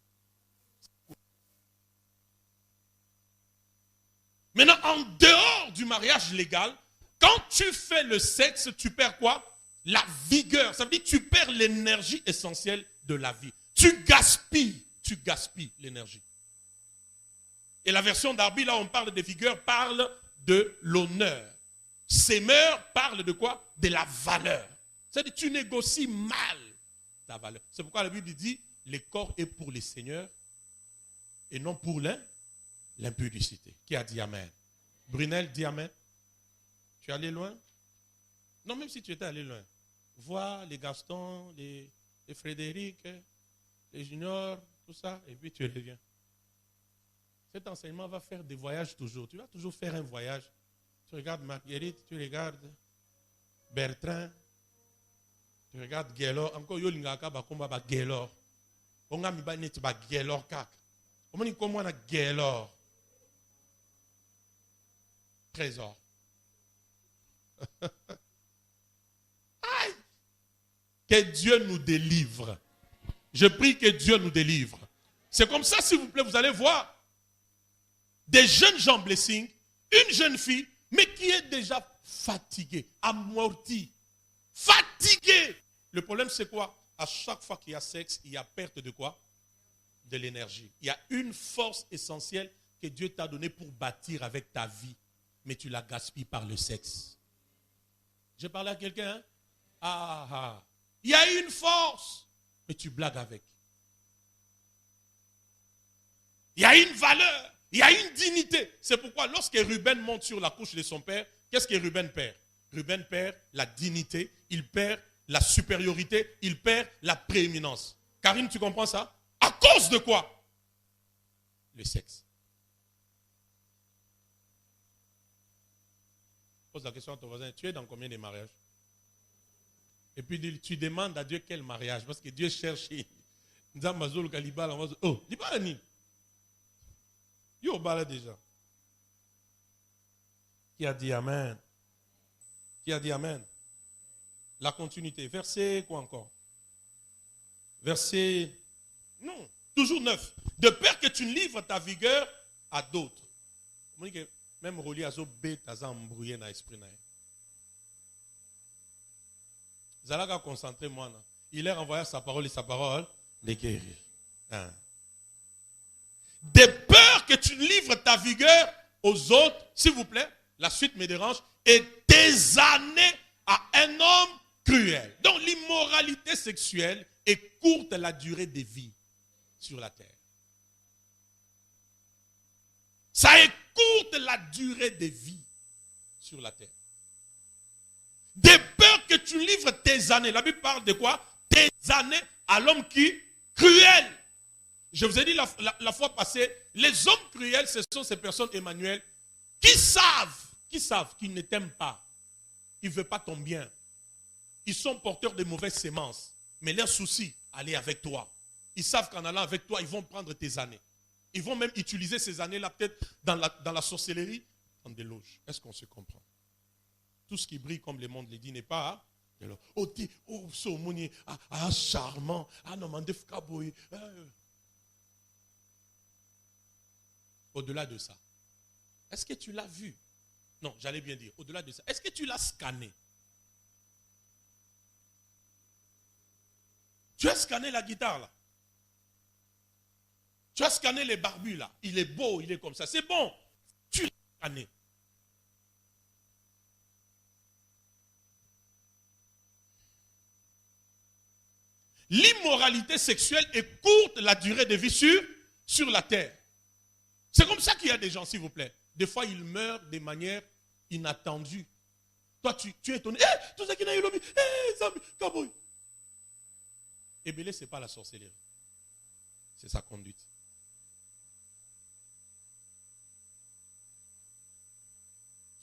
Maintenant, en dehors du mariage légal, quand tu fais le sexe, tu perds quoi? La vigueur. Ça veut dire que tu perds l'énergie essentielle de la vie. Tu gaspilles l'énergie. Et la version d'Arby, là, on parle de vigueur, parle de l'honneur. Semeur parle de quoi? De la valeur. C'est-à-dire que tu négocies mal ta valeur. C'est pourquoi la Bible dit, le corps est pour les seigneurs et non pour l'impudicité. Qui a dit Amen? Brunel dit Amen. Tu es allé loin? Non, même si tu étais allé loin. Vois les Gaston, les Frédéric, les Juniors, tout ça, et puis tu reviens. Cet enseignement va faire des voyages toujours. Tu vas toujours faire un voyage. Tu regardes Marguerite, tu regardes Bertrand, tu regardes Gaylor. Encore yo lingaka bakomba ba Gaylor. Onga mi ba net ba Gaylor kak. Omoni komo na Gaylor. Trésor. Aïe! Que Dieu nous délivre. Je prie que Dieu nous délivre. C'est comme ça, s'il vous plaît, vous allez voir des jeunes gens blessing, une jeune fille, mais qui est déjà fatiguée, amortie, fatiguée. Le problème, c'est quoi? À chaque fois qu'il y a sexe, il y a perte de quoi? De l'énergie. Il y a une force essentielle que Dieu t'a donnée pour bâtir avec ta vie, mais tu la gaspilles par le sexe. J'ai parlé à quelqu'un, hein? Il y a une force, mais tu blagues avec. Il y a une valeur. Il y a une dignité. C'est pourquoi lorsque Ruben monte sur la couche de son père, qu'est-ce que Ruben perd? Ruben perd la dignité, il perd la supériorité, il perd la prééminence. Karine, tu comprends ça? À cause de quoi? Le sexe. Pose la question à ton voisin, tu es dans combien de mariages? Et puis tu demandes à Dieu quel mariage, parce que Dieu cherche. Oh, dis pas Annie. Yo, bala déjà. Qui a dit Amen? Qui a dit Amen? La continuité. Verset quoi encore? Verset, non, toujours 9. De peur que tu ne livres ta vigueur à d'autres. Même relié à zo bête, à ça embrouillé dans l'esprit. Zalaga concentré moi. Il a renvoyé sa parole et sa parole les guérir. Hein. De peur que tu ne livres ta vigueur aux autres, s'il vous plaît, la suite me dérange, et tes années à un homme cruel. Donc l'immoralité sexuelle est courte la durée de vie sur la terre. Ça écourte la durée de vie sur la terre. De peur que tu livres tes années. La Bible parle de quoi? Tes années à l'homme qui cruel. Je vous ai dit la fois passée, les hommes cruels, ce sont ces personnes, Emmanuel, qui savent qu'ils ne t'aiment pas. Ils ne veulent pas ton bien. Ils sont porteurs de mauvaises sémences. Mais leur souci, aller avec toi. Ils savent qu'en allant avec toi, ils vont prendre tes années. Ils vont même utiliser ces années-là peut-être dans la sorcellerie, dans des loges. Est-ce qu'on se comprend? Tout ce qui brille, comme le monde le dit, n'est pas... Oh, Somoni, charmant, non, mandef kaboy. Au-delà de ça, est-ce que tu l'as vu? Non, j'allais bien dire, au-delà de ça, est-ce que tu l'as scanné? Tu as scanné la guitare là? Tu as scanné les barbus là? Il est beau, il est comme ça, c'est bon. Tu l'as scanné. L'immoralité sexuelle est courte la durée de vie sur la terre. C'est comme ça qu'il y a des gens, s'il vous plaît. Des fois, ils meurent de manière inattendue. Toi, tu es étonné. Tout ça qui n'a eu l'homme. Kaboy. Ébélé, ce n'est pas la sorcellerie. C'est sa conduite.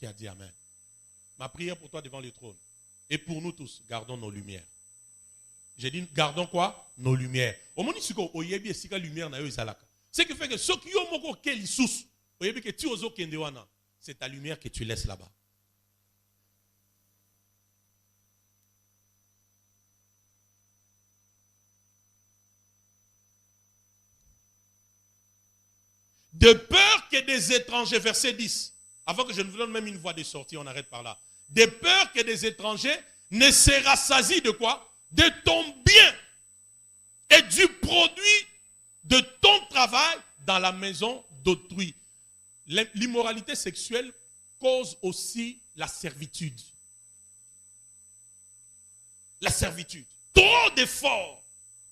Qui a dit Amen. Ma prière pour toi devant le trône. Et pour nous tous, gardons nos lumières. J'ai dit, gardons quoi? Nos lumières. Au moment où il y a une lumière, ce qui fait que ceux qui ont encore quel sous, c'est ta lumière que tu laisses là-bas. De peur que des étrangers, verset 10, avant que je ne vous donne même une voie de sortie, on arrête par là. De peur que des étrangers ne se rassasient de quoi? De ton bien et du produit de ton travail dans la maison d'autrui. L'immoralité sexuelle cause aussi la servitude. La servitude. Trop d'efforts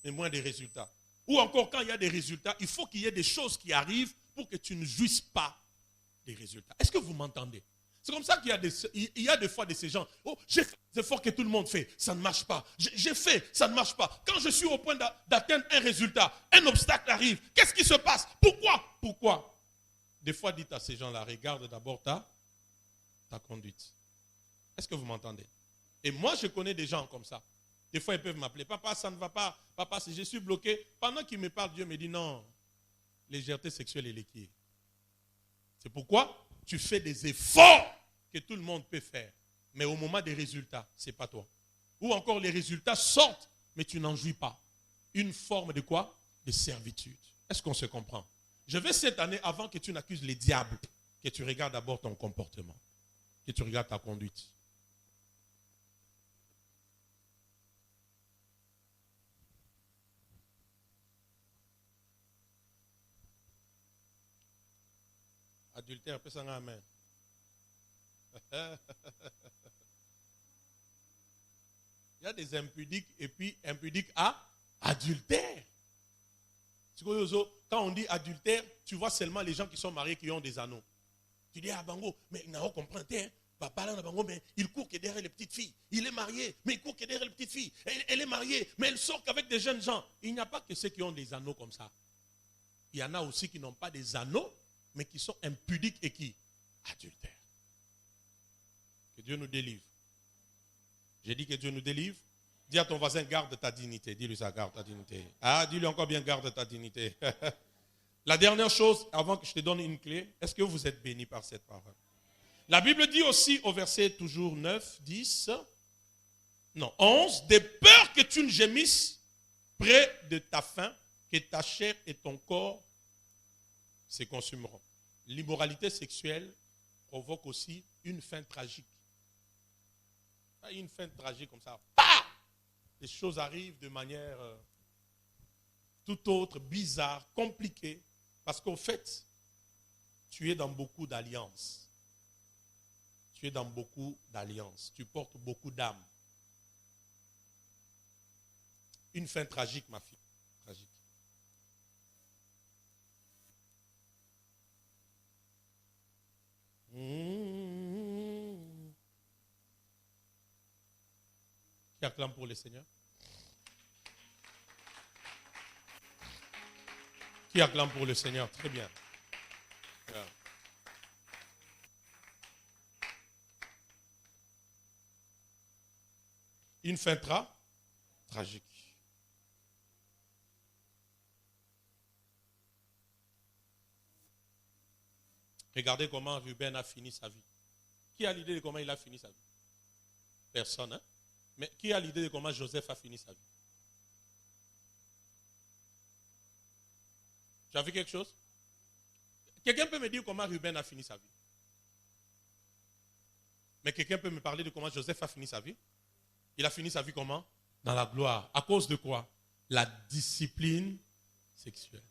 et moins de résultats. Ou encore quand il y a des résultats, il faut qu'il y ait des choses qui arrivent pour que tu ne jouisses pas des résultats. Est-ce que vous m'entendez? C'est comme ça qu'il y a des fois de ces gens. Oh, j'ai fait des efforts que tout le monde fait, ça ne marche pas. J'ai fait, ça ne marche pas. Quand je suis au point d'atteindre un résultat, un obstacle arrive. Qu'est-ce qui se passe? Pourquoi? Des fois, dites à ces gens-là, regarde d'abord ta conduite. Est-ce que vous m'entendez? Et moi, je connais des gens comme ça. Des fois, ils peuvent m'appeler. Papa, ça ne va pas. Papa, si je suis bloqué. Pendant qu'ils me parlent, Dieu me dit non. Légèreté sexuelle est l'équipe. C'est pourquoi tu fais des efforts que tout le monde peut faire. Mais au moment des résultats, ce n'est pas toi. Ou encore les résultats sortent, mais tu n'en jouis pas. Une forme de quoi? De servitude. Est-ce qu'on se comprend? Je vais cette année, avant que tu n'accuses les diables, que tu regardes d'abord ton comportement. Que tu regardes ta conduite. Adultère, peut-être un amen. Il y a des impudiques et puis impudiques à adultère. quand on dit adultère, tu vois seulement les gens qui sont mariés qui ont des anneaux. Tu dis, ah Bango, mais il n'a pas compris, hein? Papa là, Bango, mais il court que derrière les petites filles. Il est marié, mais il court que derrière les petites filles. Elle est mariée, mais elle sort qu'avec des jeunes gens. Il n'y a pas que ceux qui ont des anneaux comme ça. Il y en a aussi qui n'ont pas des anneaux, mais qui sont impudiques et qui adultères. Que Dieu nous délivre. J'ai dit que Dieu nous délivre. Dis à ton voisin, garde ta dignité. Dis-lui ça, garde ta dignité. Ah, dis-lui encore bien, garde ta dignité. La dernière chose, avant que je te donne une clé, est-ce que vous êtes bénis par cette parole? La Bible dit aussi au verset toujours 9, 10, non, 11, de peur que tu ne gémisses près de ta faim, que ta chair et ton corps se consumeront. L'immoralité sexuelle provoque aussi une fin tragique. Une fin tragique comme ça. Bah! Les choses arrivent de manière tout autre, bizarre, compliquée. Parce qu'au fait, tu es dans beaucoup d'alliances. Tu es dans beaucoup d'alliances. Tu portes beaucoup d'âmes. Une fin tragique, ma fille. Tragique. Qui acclame pour le Seigneur? Qui acclame pour le Seigneur? Très bien. Voilà. Une fin tragique. Regardez comment Ruben a fini sa vie. Qui a l'idée de comment il a fini sa vie? Personne, hein? Mais qui a l'idée de comment Joseph a fini sa vie? Tu as vu quelque chose? Quelqu'un peut me dire comment Ruben a fini sa vie? Mais quelqu'un peut me parler de comment Joseph a fini sa vie? Il a fini sa vie comment? Dans la gloire. À cause de quoi? La discipline sexuelle.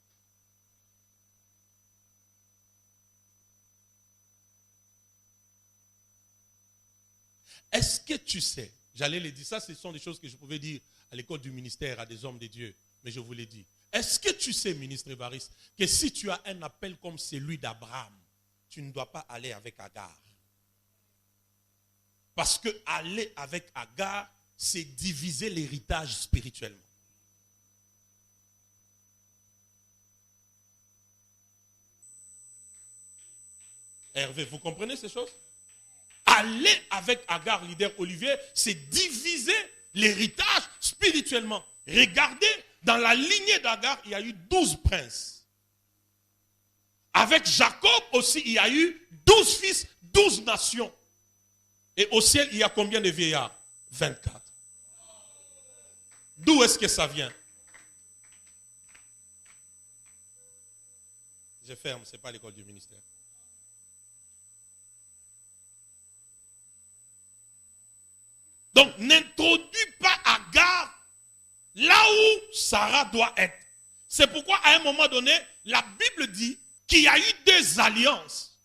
Est-ce que tu sais, j'allais le dire, ça ce sont des choses que je pouvais dire à l'école du ministère à des hommes de Dieu, mais je vous l'ai dit. Est-ce que tu sais, ministre Évariste, que si tu as un appel comme celui d'Abraham, tu ne dois pas aller avec Agar? Parce que aller avec Agar, c'est diviser l'héritage spirituellement. Hervé, vous comprenez ces choses? Aller avec Agar, leader Olivier, c'est diviser l'héritage spirituellement. Regardez, dans la lignée d'Agar, il y a eu 12 princes. Avec Jacob aussi, il y a eu 12 fils, 12 nations. Et au ciel, il y a combien de vieillards? 24. D'où est-ce que ça vient? Je ferme, ce n'est pas l'école du ministère. Donc, n'introduis pas Agar là où Sarah doit être. C'est pourquoi, à un moment donné, la Bible dit qu'il y a eu deux alliances.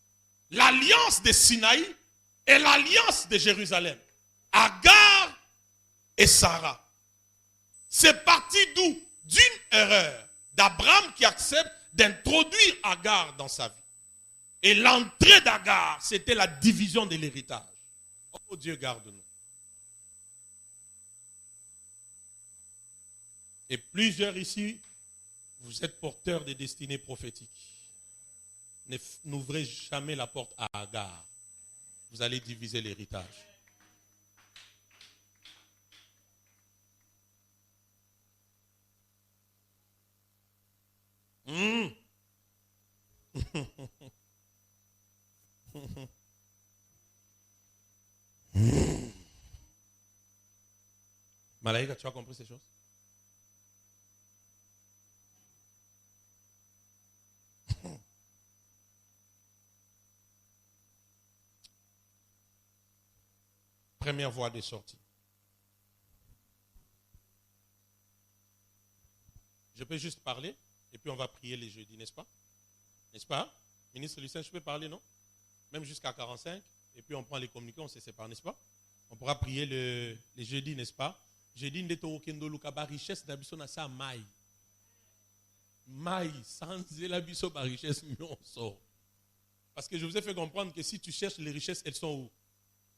L'alliance de Sinaï et l'alliance de Jérusalem. Agar et Sarah. C'est parti d'où? D'une erreur d'Abraham qui accepte d'introduire Agar dans sa vie. Et l'entrée d'Agar, c'était la division de l'héritage. Oh Dieu, garde-nous. Et plusieurs ici, vous êtes porteurs de destinées prophétiques. N'ouvrez jamais la porte à Agar. Vous allez diviser l'héritage. Malaïka, tu as compris ces choses? Première voie de sortie. Je peux juste parler et puis on va prier les jeudis, n'est-ce pas? N'est-ce pas? Ministre Lucien, je peux parler, non? Même jusqu'à 45 et puis on prend les communiqués, on se sépare, n'est-ce pas? On pourra prier les jeudis, n'est-ce pas? Jeudi, nous avons richesse d'habitude à ça maille. Maï, sans la biso par richesse, mieux on sort. Parce que je vous ai fait comprendre que si tu cherches les richesses, elles sont où?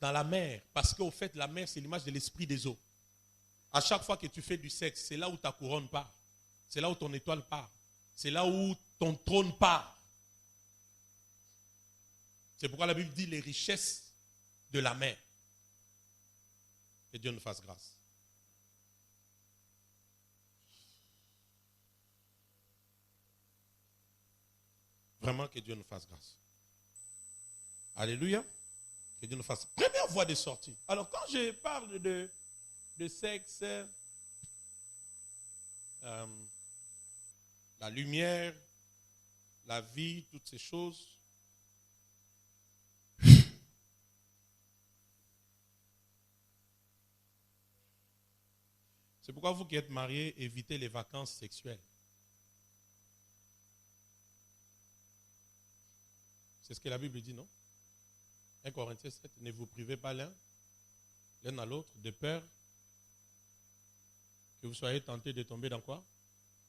Dans la mer. Parce qu'au fait, la mer, c'est l'image de l'esprit des eaux. À chaque fois que tu fais du sexe, c'est là où ta couronne part. C'est là où ton étoile part. C'est là où ton trône part. C'est pourquoi la Bible dit les richesses de la mer. Que Dieu nous fasse grâce. Vraiment que Dieu nous fasse grâce. Alléluia. Que Dieu nous fasse. Première voie de sortie. Alors quand je parle de sexe, la lumière, la vie, toutes ces choses, c'est pourquoi vous qui êtes mariés, évitez les vacances sexuelles. C'est ce que la Bible dit, non? 1 Corinthiens 7, ne vous privez pas l'un à l'autre de peur que vous soyez tentés de tomber dans quoi?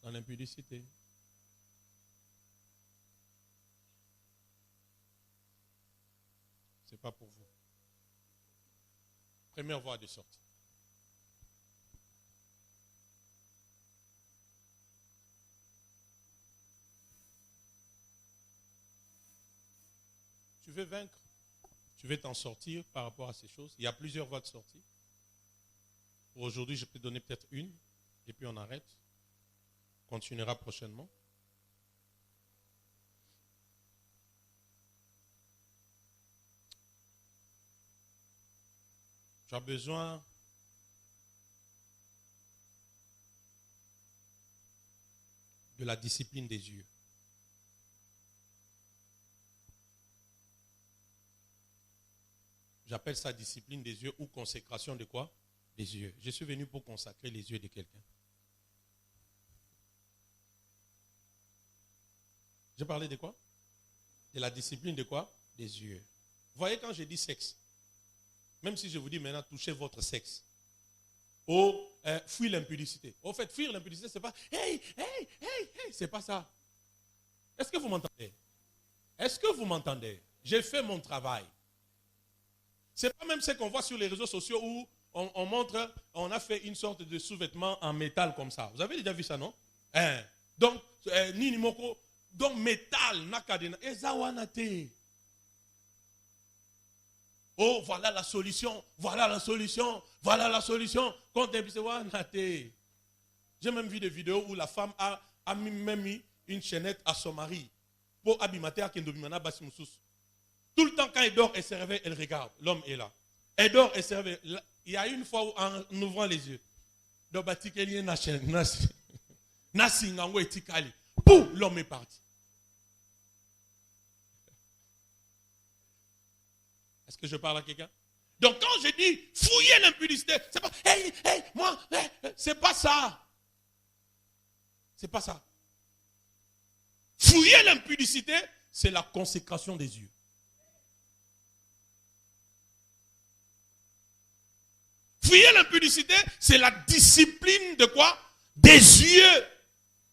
Dans l'impudicité. Ce n'est pas pour vous. Première voie de sortie. Tu veux vaincre, tu veux t'en sortir par rapport à ces choses. Il y a plusieurs voies de sortie. Pour aujourd'hui, je peux donner peut-être une, et puis on arrête. On continuera prochainement. Tu as besoin de la discipline des yeux. J'appelle ça discipline des yeux ou consécration de quoi? Des yeux. Je suis venu pour consacrer les yeux de quelqu'un. J'ai parlé de quoi? De la discipline de quoi? Des yeux. Vous voyez quand je dis sexe, même si je vous dis maintenant touchez votre sexe, ou fuir l'impudicité. Au fait, fuir l'impudicité, c'est pas hey, c'est pas ça. Est-ce que vous m'entendez? Est-ce que vous m'entendez? J'ai fait mon travail. C'est pas même ce qu'on voit sur les réseaux sociaux où on montre, on a fait une sorte de sous-vêtement en métal comme ça. Vous avez déjà vu ça, non? Donc, Ninimoko, donc métal, nakadena, ezawanate. Oh, voilà la solution, voilà la solution, voilà la solution. J'ai même vu des vidéos où la femme a même mis une chaînette à son mari pour abimate à Kendomimana Basimoussous. Tout le temps, quand elle dort, elle se réveille, elle regarde. L'homme est là. Elle dort, elle se réveille. Il y a une fois où, en ouvrant les yeux, l'homme est parti. Est-ce que je parle à quelqu'un? Donc, quand je dis fouiller l'impudicité, c'est pas moi, c'est pas ça. C'est pas ça. Fouiller l'impudicité, c'est la consécration des yeux. Fouiller l'impudicité, c'est la discipline de quoi? Des yeux.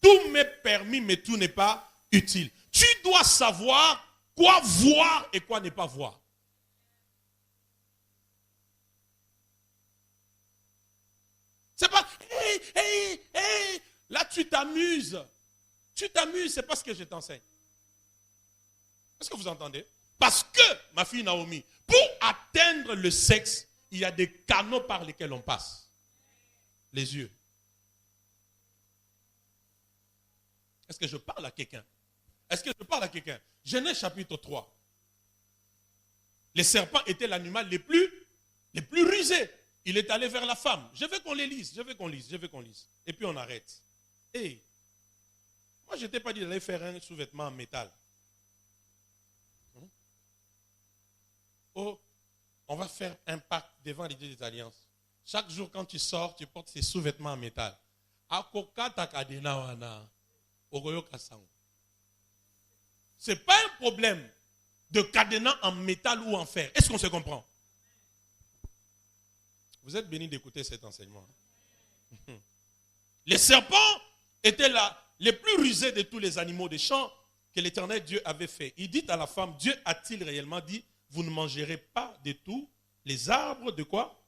Tout m'est permis, mais tout n'est pas utile. Tu dois savoir quoi voir et quoi ne pas voir. C'est pas, là tu t'amuses. Tu t'amuses, c'est pas ce que je t'enseigne. Est-ce que vous entendez? Parce que, ma fille Naomi, pour atteindre le sexe, il y a des canaux par lesquels on passe. Les yeux. Est-ce que je parle à quelqu'un? Est-ce que je parle à quelqu'un? Genèse chapitre 3. Les serpents étaient l'animal les plus rusés. Il est allé vers la femme. Je veux qu'on les lise, je veux qu'on lise. Et puis on arrête. Moi je ne t'ai pas dit d'aller faire un sous-vêtement en métal. Oh, on va faire un pacte devant les dieux des alliances. Chaque jour quand tu sors, tu portes ces sous-vêtements en métal. Ce n'est pas un problème de cadenas en métal ou en fer. Est-ce qu'on se comprend? Vous êtes bénis d'écouter cet enseignement. Les serpents étaient les plus rusés de tous les animaux des champs que l'Éternel Dieu avait fait. Il dit à la femme, Dieu a-t-il réellement dit, vous ne mangerez pas de tous les arbres de quoi?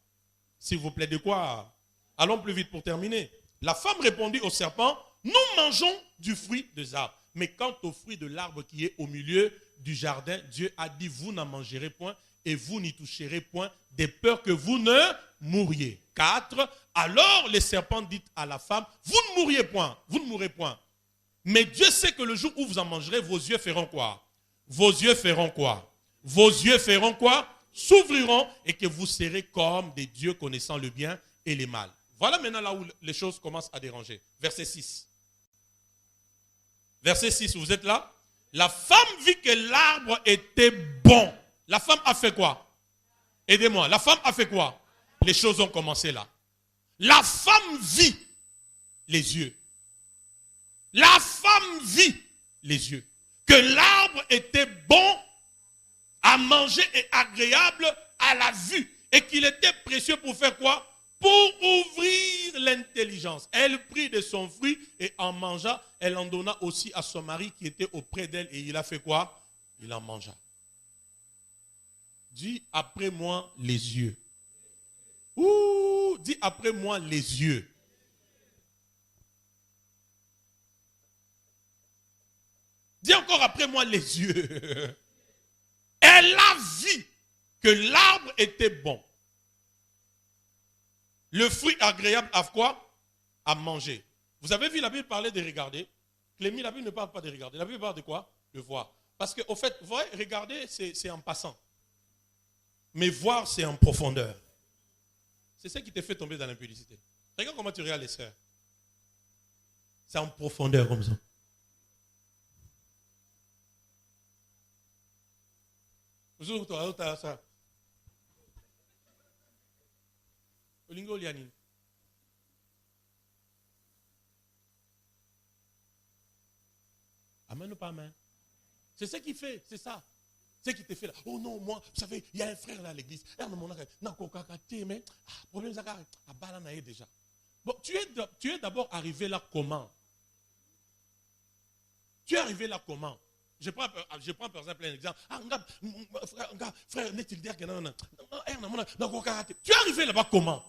S'il vous plaît, de quoi? Allons plus vite pour terminer. La femme répondit au serpent, nous mangeons du fruit des arbres. Mais quant au fruit de l'arbre qui est au milieu du jardin, Dieu a dit, vous n'en mangerez point et vous n'y toucherez point, de peur que vous ne mouriez. 4. Alors le serpent dit à la femme, vous ne mourriez point, vous ne mourrez point. Mais Dieu sait que le jour où vous en mangerez, vos yeux feront quoi? Vos yeux feront quoi? Vos yeux feront quoi? S'ouvriront et que vous serez comme des dieux connaissant le bien et le mal. Voilà maintenant là où les choses commencent à déranger. Verset 6. Verset 6, vous êtes là? La femme vit que l'arbre était bon. La femme a fait quoi? Aidez-moi. La femme a fait quoi? Les choses ont commencé là. La femme vit les yeux. La femme vit les yeux. Que l'arbre était bon à manger et agréable à la vue. Et qu'il était précieux pour faire quoi? Pour ouvrir l'intelligence. Elle prit de son fruit et en mangea. Elle en donna aussi à son mari qui était auprès d'elle. Et il a fait quoi? Il en mangea. Dis après moi les yeux. Ouh, dis après moi les yeux. Dis encore après moi les yeux. Elle a vu que l'arbre était bon. Le fruit agréable à quoi? À manger. Vous avez vu la Bible parler de regarder? Clémy, la Bible ne parle pas de regarder. La Bible parle de quoi? De voir. Parce qu'au fait, vous voyez, regarder, c'est en passant. Mais voir, c'est en profondeur. C'est ce qui te fait tomber dans l'impudicité. Regarde comment tu regardes les sœurs. C'est en profondeur comme ça. Amen ou pas amen? C'est ce qu'il fait, c'est ça. C'est ce qui te fait là. Oh non, moi, vous savez, il y a un frère là à l'église. Déjà. Bon, tu es d'abord arrivé là comment? Tu es arrivé là comment? Je prends par exemple un exemple. Frère, n'est-il dire que non. Tu es arrivé là-bas comment?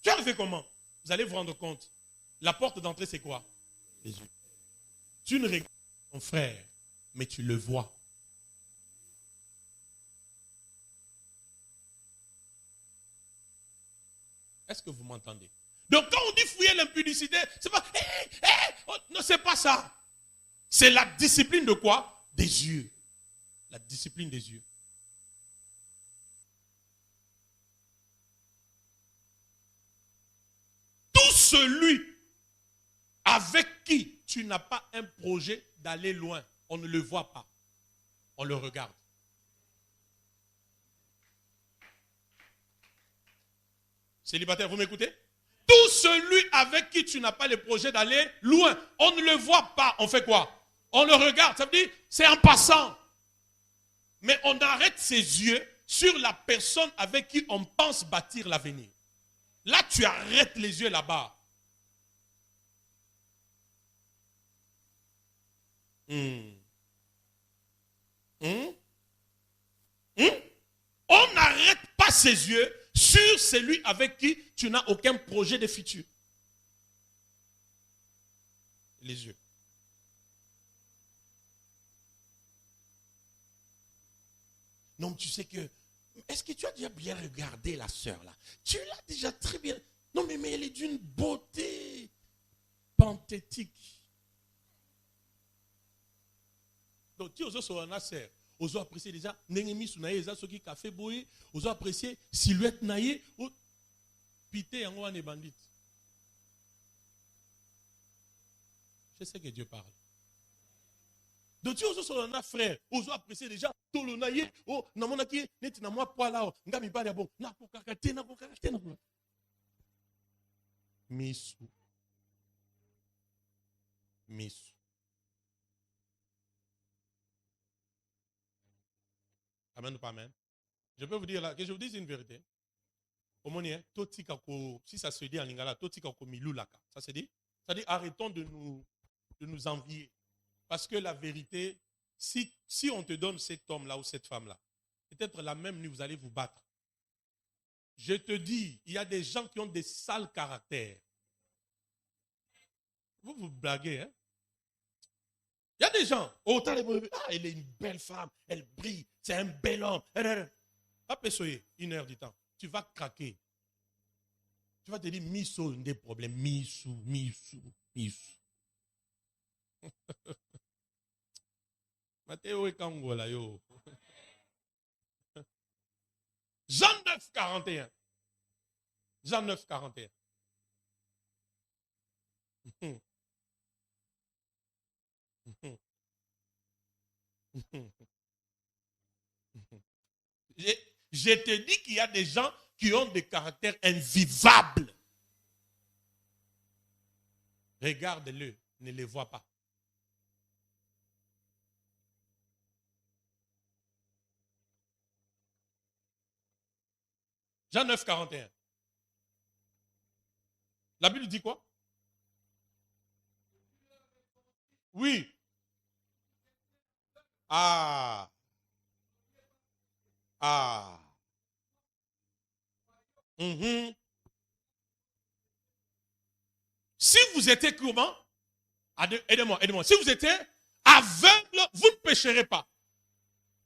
Tu es arrivé comment? Vous allez vous rendre compte. La porte d'entrée, c'est quoi? Les yeux. Tu ne regardes pas ton frère, mais tu le vois. Est-ce que vous m'entendez? Donc quand on dit fouiller l'impudicité, c'est pas oh, non, c'est pas ça. C'est la discipline de quoi? Des yeux. La discipline des yeux. Tout celui avec qui tu n'as pas un projet d'aller loin, on ne le voit pas. On le regarde. Célibataire, vous m'écoutez? Tout celui avec qui tu n'as pas le projet d'aller loin, on ne le voit pas. On fait quoi? On le regarde. Ça veut dire, c'est en passant. Mais on arrête ses yeux sur la personne avec qui on pense bâtir l'avenir. Là, tu arrêtes les yeux là-bas. On n'arrête pas ses yeux sur celui avec qui tu n'as aucun projet de futur. Les yeux. Non, tu sais que... Est-ce que tu as déjà bien regardé la sœur là? Tu l'as déjà très bien... Non, mais elle est d'une beauté panthétique. Donc, tu as sur un sœur. Ozo apprécier déjà nengemi sunaye eza soki café boye, ozo apprécier silhouette naye ou pité yango wane bandit. Je sais que Dieu parle. Donc tu ozo sur un frère, ozo apprécier déjà tolo naye, oh namona ki neti na moi poa là, ngami ba bon, na ko kakate na. Misu. Amen ou pas amen? Je peux vous dire là, que je vous dise une vérité. Si ça se dit en lingala, ça se dit? Ça dit arrêtons de nous de nous envier. Parce que la vérité, si on te donne cet homme-là ou cette femme-là, peut-être la même nuit, vous allez vous battre. Je te dis, il y a des gens qui ont des sales caractères. Vous vous blaguez, hein? Il y a des gens, autant les elle est une belle femme, elle brille, c'est un bel homme. Pas pessoyer, 1 heure du temps. Tu vas craquer. Tu vas te dire, miso, des problèmes, miso. Matteo et Kangola, yo. Jean 9, 41. Jean 9, 41. Je te dis qu'il y a des gens qui ont des caractères invivables. Regarde-le, ne les vois pas. Jean 9, 41. La Bible dit quoi? Oui. Ah. Si vous étiez comment? Aidez-moi. Si vous étiez aveugle, vous ne pécherez pas.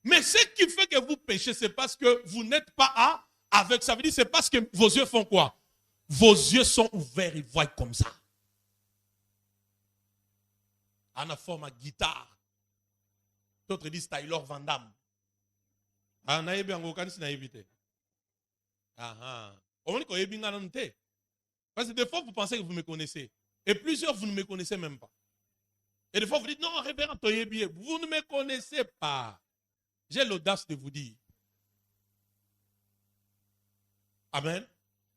Mais ce qui fait que vous péchez, c'est parce que vous n'êtes pas aveugle. Ça veut dire c'est parce que vos yeux font quoi? Vos yeux sont ouverts, ils voient comme ça. En forme à guitare. D'autres disent Taylor Van Damme. Parce que des fois, vous pensez que vous me connaissez. Et plusieurs, vous ne me connaissez même pas. Et des fois, vous dites, non, révérend Toyebi, vous ne me connaissez pas. J'ai l'audace de vous dire. Amen.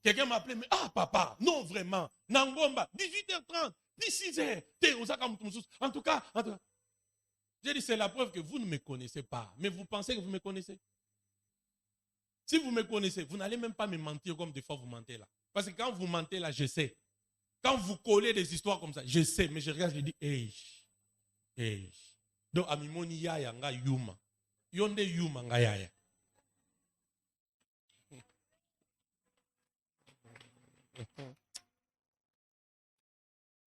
Quelqu'un m'a appelé, mais papa, non, vraiment. Nangomba, 18h30, 16h. En tout cas. J'ai dit, c'est la preuve que vous ne me connaissez pas. Mais vous pensez que vous me connaissez. Si vous me connaissez, vous n'allez même pas me mentir comme des fois vous mentez là. Parce que quand vous mentez là, je sais. Quand vous collez des histoires comme ça, je sais. Mais je regarde, je dis, hey. Donc, amimoni yaya nga yuma. Yonde yuma nga yaya.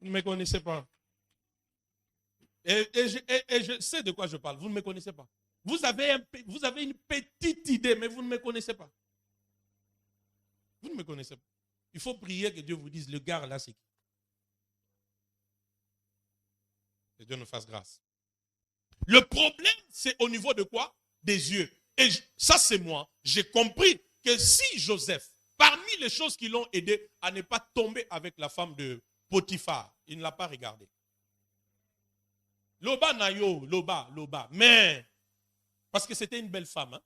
Vous ne me connaissez pas. Et je sais de quoi je parle. Vous ne me connaissez pas. Vous avez une petite idée, mais vous ne me connaissez pas. Vous ne me connaissez pas. Il faut prier que Dieu vous dise, le gars là, c'est qui? Que Dieu nous fasse grâce. Le problème, c'est au niveau de quoi? Des yeux. Et ça, c'est moi. J'ai compris que si Joseph, parmi les choses qui l'ont aidé à ne pas tomber avec la femme de Potiphar, il ne l'a pas regardé. Loba nayo, loba. Mais, parce que c'était une belle femme. Hein?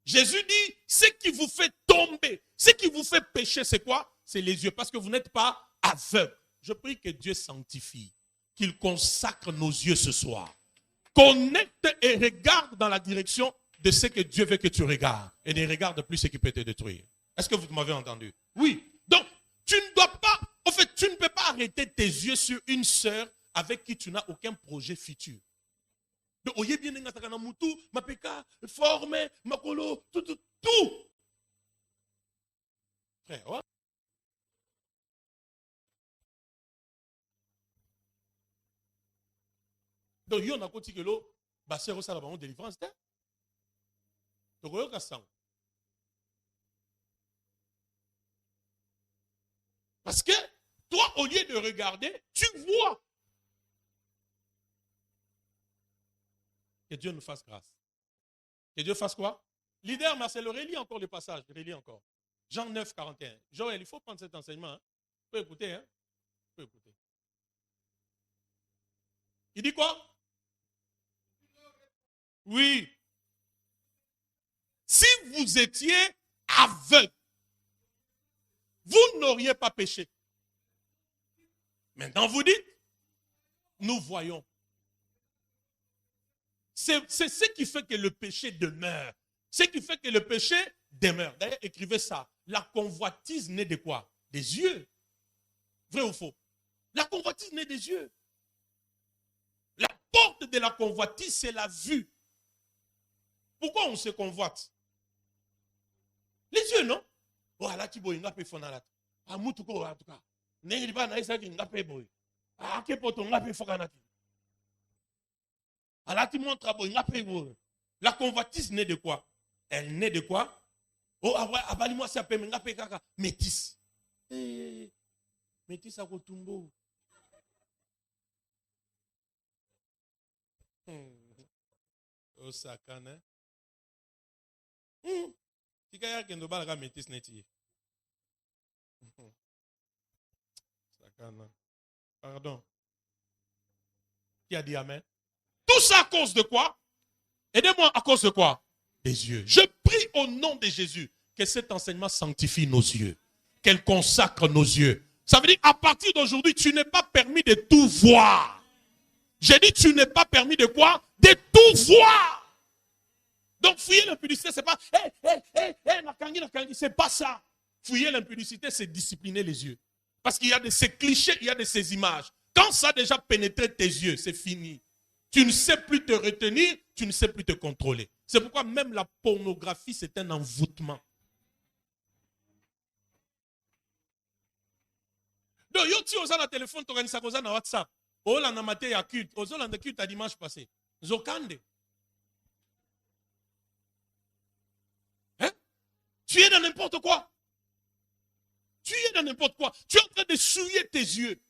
Jésus dit, ce qui vous fait tomber, ce qui vous fait pécher, c'est quoi? C'est les yeux, parce que vous n'êtes pas aveugle. Je prie que Dieu sanctifie, qu'il consacre nos yeux ce soir. Connecte et regarde dans la direction de ce que Dieu veut que tu regardes. Et ne regarde plus ce qui peut te détruire. Est-ce que vous m'avez entendu? Oui. Donc, tu ne dois pas, en fait, tu ne peux pas arrêter tes yeux sur une sœur avec qui tu n'as aucun projet futur. Donc, oye bien na mutu, ma peka, forme, makolo, tout. Frère, ouais. Donc, yon a côté que l'eau, bah, c'est ça la délivrance, hein? Donc, yon a ça. Parce que, toi, au lieu de regarder, tu vois. Que Dieu nous fasse grâce. Que Dieu fasse quoi? Leader Marcel, relis encore le passage. Relis encore. Jean 9, 41. Joël, il faut prendre cet enseignement. Hein? Tu peux écouter. Hein? Tu peux écouter. Il dit quoi? Oui. Si vous étiez aveugle, vous n'auriez pas péché. Maintenant, vous dites, nous voyons. C'est ce qui fait que le péché demeure. Ce qui fait que le péché demeure. D'ailleurs, écrivez ça. La convoitise naît de quoi? Des yeux. Vrai ou faux? La convoitise naît des yeux. porte de la convoitise, c'est la vue. Pourquoi on se convoite? Les yeux, non? Voilà, tu vois, il n'y a pas de fond dans la tête. Ah, moutou, en tout cas. N'est-ce pas, il n'y a pas de boy. Ah, que pour ton n'a pas de fond dans la tête. Alors, tu montres à boy, il n'y a pas de boy. La convoitise naît de quoi? Elle naît de quoi? Oh, abali-moi, ça peut me kaka. Métis. Métis à Kotumbo. Oh, sakana. Tika kendo balaka métis neti. Sakana. Pardon. Qui a dit amen? Tout ça à cause de quoi? Aidez-moi, à cause de quoi? Des yeux. Je prie au nom de Jésus que cet enseignement sanctifie nos yeux, qu'elle consacre nos yeux. Ça veut dire à partir d'aujourd'hui, tu n'es pas permis de tout voir. J'ai dit tu n'es pas permis de quoi? De tout voir. Donc fouiller l'impudicité, c'est pas c'est pas ça. Fouiller l'impudicité, c'est discipliner les yeux. Parce qu'il y a de ces clichés, il y a de ces images. Quand ça a déjà pénétré tes yeux, c'est fini. Tu ne sais plus te retenir, tu ne sais plus te contrôler. C'est pourquoi même la pornographie, c'est un envoûtement. Donc, yo ti oza na téléphone, tu organises ça na WhatsApp. Oh, la na maté ya culte. Ozo la culte à dimanche passé. Zokande. Hein? Tu es dans n'importe quoi. Tu es dans n'importe quoi. Tu es en train de souiller tes yeux.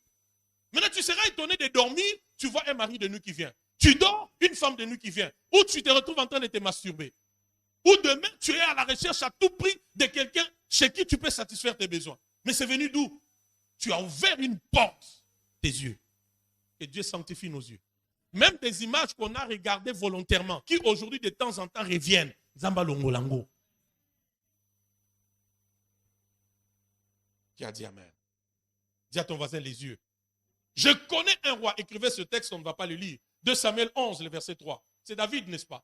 Maintenant, tu seras étonné de dormir, tu vois un mari de nuit qui vient. Tu dors, une femme de nuit qui vient. Ou tu te retrouves en train de te masturber. Ou demain, tu es à la recherche à tout prix de quelqu'un chez qui tu peux satisfaire tes besoins. Mais c'est venu d'où? Tu as ouvert une porte, tes yeux. Et Dieu sanctifie nos yeux. Même des images qu'on a regardées volontairement, qui aujourd'hui de temps en temps reviennent. Zamba Longolango. Qui a dit amen? Dis à ton voisin les yeux. Je connais un roi, écrivez ce texte, on ne va pas le lire. 2 Samuel 11, le verset 3. C'est David, n'est-ce pas?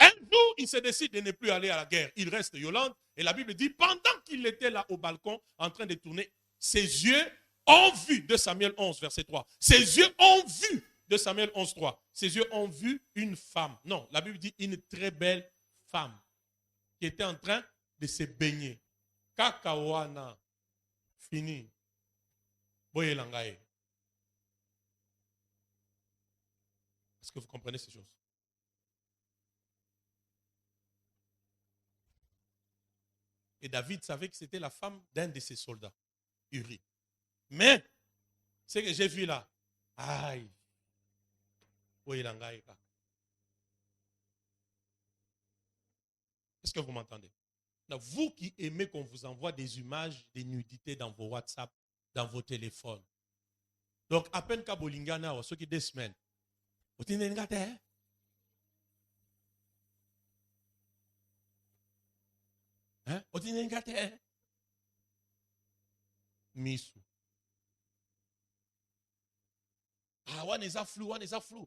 Un jour, il se décide de ne plus aller à la guerre. Il reste Yolande. Et la Bible dit, pendant qu'il était là au balcon, en train de tourner, ses yeux ont vu, 2 Samuel 11, verset 3. Ses yeux ont vu, 2 Samuel 11, 3. Ses yeux ont vu une femme. Non, la Bible dit une très belle femme qui était en train de se baigner. Kakawana. Fini. Boyelangaye. Est-ce que vous comprenez ces choses? Et David savait que c'était la femme d'un de ses soldats, Uri. Mais, ce que j'ai vu là, aïe, est-ce que vous m'entendez? Vous qui aimez qu'on vous envoie des images de nudité dans vos WhatsApp, dans vos téléphones. Donc, à peine qu'à Bolingana, ceux qui 2 semaines, vous tenez une gâte, hein? Hein? Vous tenez une gâte, hein? Missou. Ah, on est à flou, on est à flou.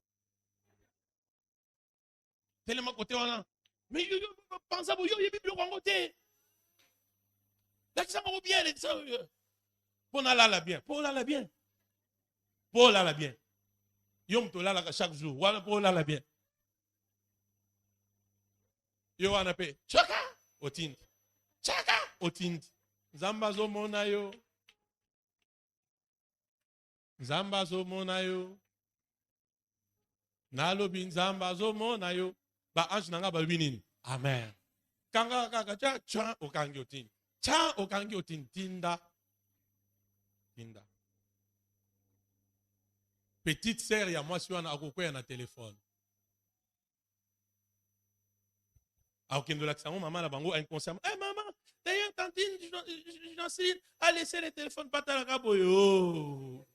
Tellement côté, on a. Mais pensez à vous, il y a des bibliothèques en côté. Là, ça m'a bien. Pour la bien. Pour la bien. Pour la bien. Yom to la chaque jour. Voilà pour la bien. Yo wana pe. Chaka. Otindi. Chaka. Otindi. Zamba zo mona yo. Zamba zo mona yo. Nalobi zamba zo mona yo. Ba ange nanga ba binini. Amen. Kanga kaka cha cha okangi otindi. Cha okangi otindi. Tinda. Tinda. Petite sœur, il y a moi sur un téléphone. Alors qu'il me maman la bango inconsciemment. Eh maman, d'ailleurs tantine, Jocelyne a laissé le téléphone pas à la caboyo.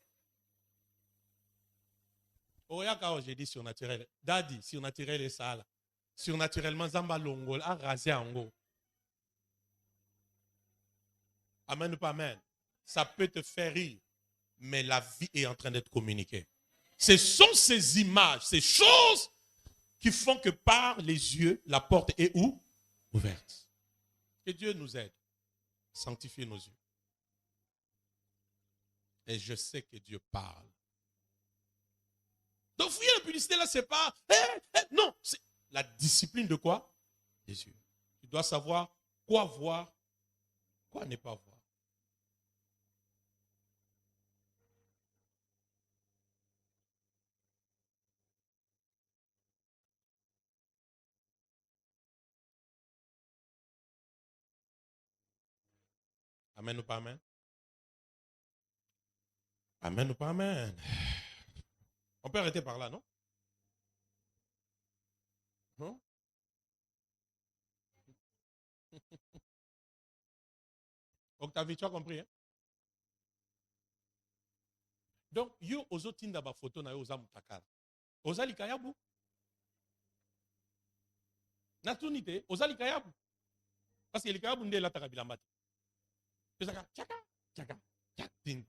Oh ya quand j'ai dit surnaturel. Daddy, surnaturel est ça là. Surnaturellement zamba longol a rasé ango. Amen ou pas amen. Ça peut te faire rire, mais la vie est en train d'être communiquée. Ce sont ces images, ces choses qui font que par les yeux, la porte est où? Ouverte. Que Dieu nous aide. Sanctifier nos yeux. Et je sais que Dieu parle. Donc, fouiller l'impudicité là, c'est pas... non, c'est la discipline de quoi? Des yeux. Tu dois savoir quoi voir, quoi ne pas voir. Amen ou pas amen? Amen ou pas amen? On peut arrêter par là, non? Non? Octavie, tu as compris, hein? Donc, yo ozo tinda ba photo na yo oza mutakala. Oza likayabu? Natunite, oza likayabu. Parce que likayabu nde la takabilambate. Tchaka, tchaka, tchaka, tchaka. Il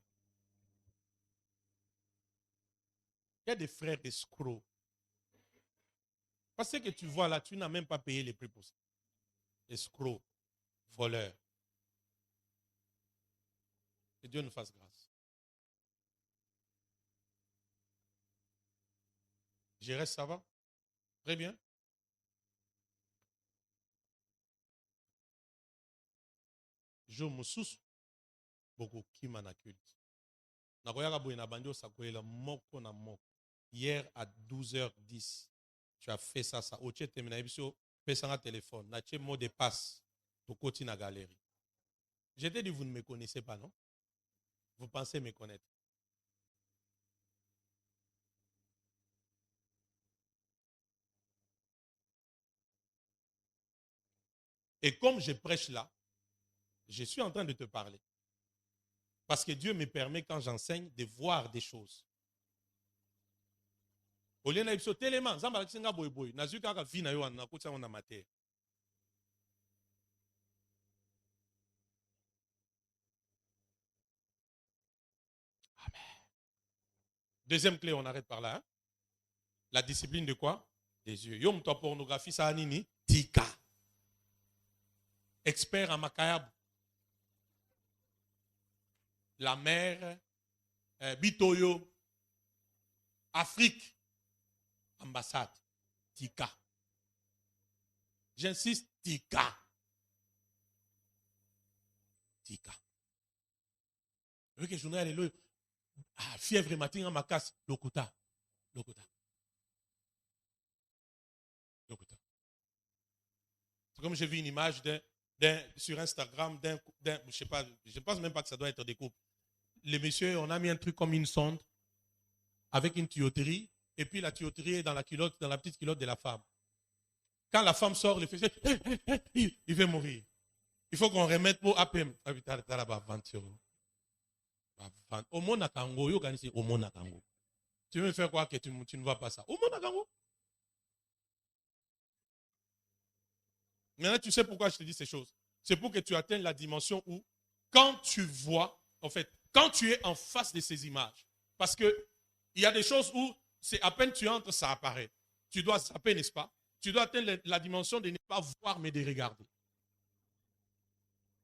y a des frères escrocs. Parce que tu vois là, tu n'as même pas payé les prix pour ça. Escrocs, voleurs. Que Dieu nous fasse grâce. Je reste, ça va? Très bien. Je me sous beaucoup qui m'en acculte. Hier à 12h10, tu as fait ça. Tu as terminé un téléphone. Tu as mot de passe. Tu as na galerie. Je t'ai dit, vous ne me connaissez pas, non? Vous pensez me connaître. Et comme je prêche là, je suis en train de te parler. Parce que Dieu me permet, quand j'enseigne, de voir des choses. Deuxième clé, on arrête par là. Hein? La discipline de quoi? Des yeux. Yom to pornographie, ça nini? Tika. Expert en makayab. La mer, Bitoyo, Afrique, ambassade, Tika. J'insiste, Tika. Tika. Vous voyez que journal est là. Fièvre matin en ma casse, Lokuta. Lokuta. Lokuta. C'est comme j'ai vu une image sur Instagram je sais pas, je pense même pas que ça doit être des couples. Les messieurs, on a mis un truc comme une sonde avec une tuyauterie, et puis la tuyauterie est dans la culotte, dans la petite culotte de la femme. Quand la femme sort, le fils, il va mourir. Il faut qu'on remette pour APM. Au monde à Kango, au monde à Kango. Tu veux me faire croire que tu ne vois pas ça? Au monde à Kango. Maintenant, tu sais pourquoi je te dis ces choses. C'est pour que tu atteignes la dimension où, quand tu vois, en fait, quand tu es en face de ces images, parce que il y a des choses où, c'est à peine tu entres, ça apparaît. Tu dois zapper, n'est-ce pas? Tu dois atteindre la dimension de ne pas voir, mais de regarder.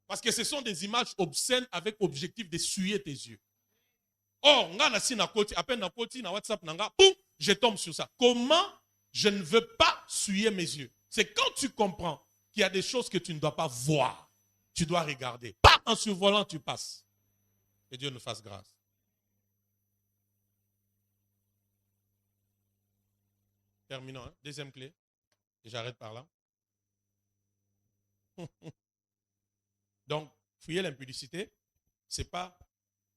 Parce que ce sont des images obscènes avec objectif de souiller tes yeux. Or, à peine na koti, na WhatsApp, je tombe sur ça. Comment je ne veux pas souiller mes yeux? C'est quand tu comprends qu'il y a des choses que tu ne dois pas voir. Tu dois regarder. Pas en survolant, tu passes. Que Dieu nous fasse grâce. Terminons. Hein? Deuxième clé. Et j'arrête par là. Donc, fouiller l'impudicité, c'est pas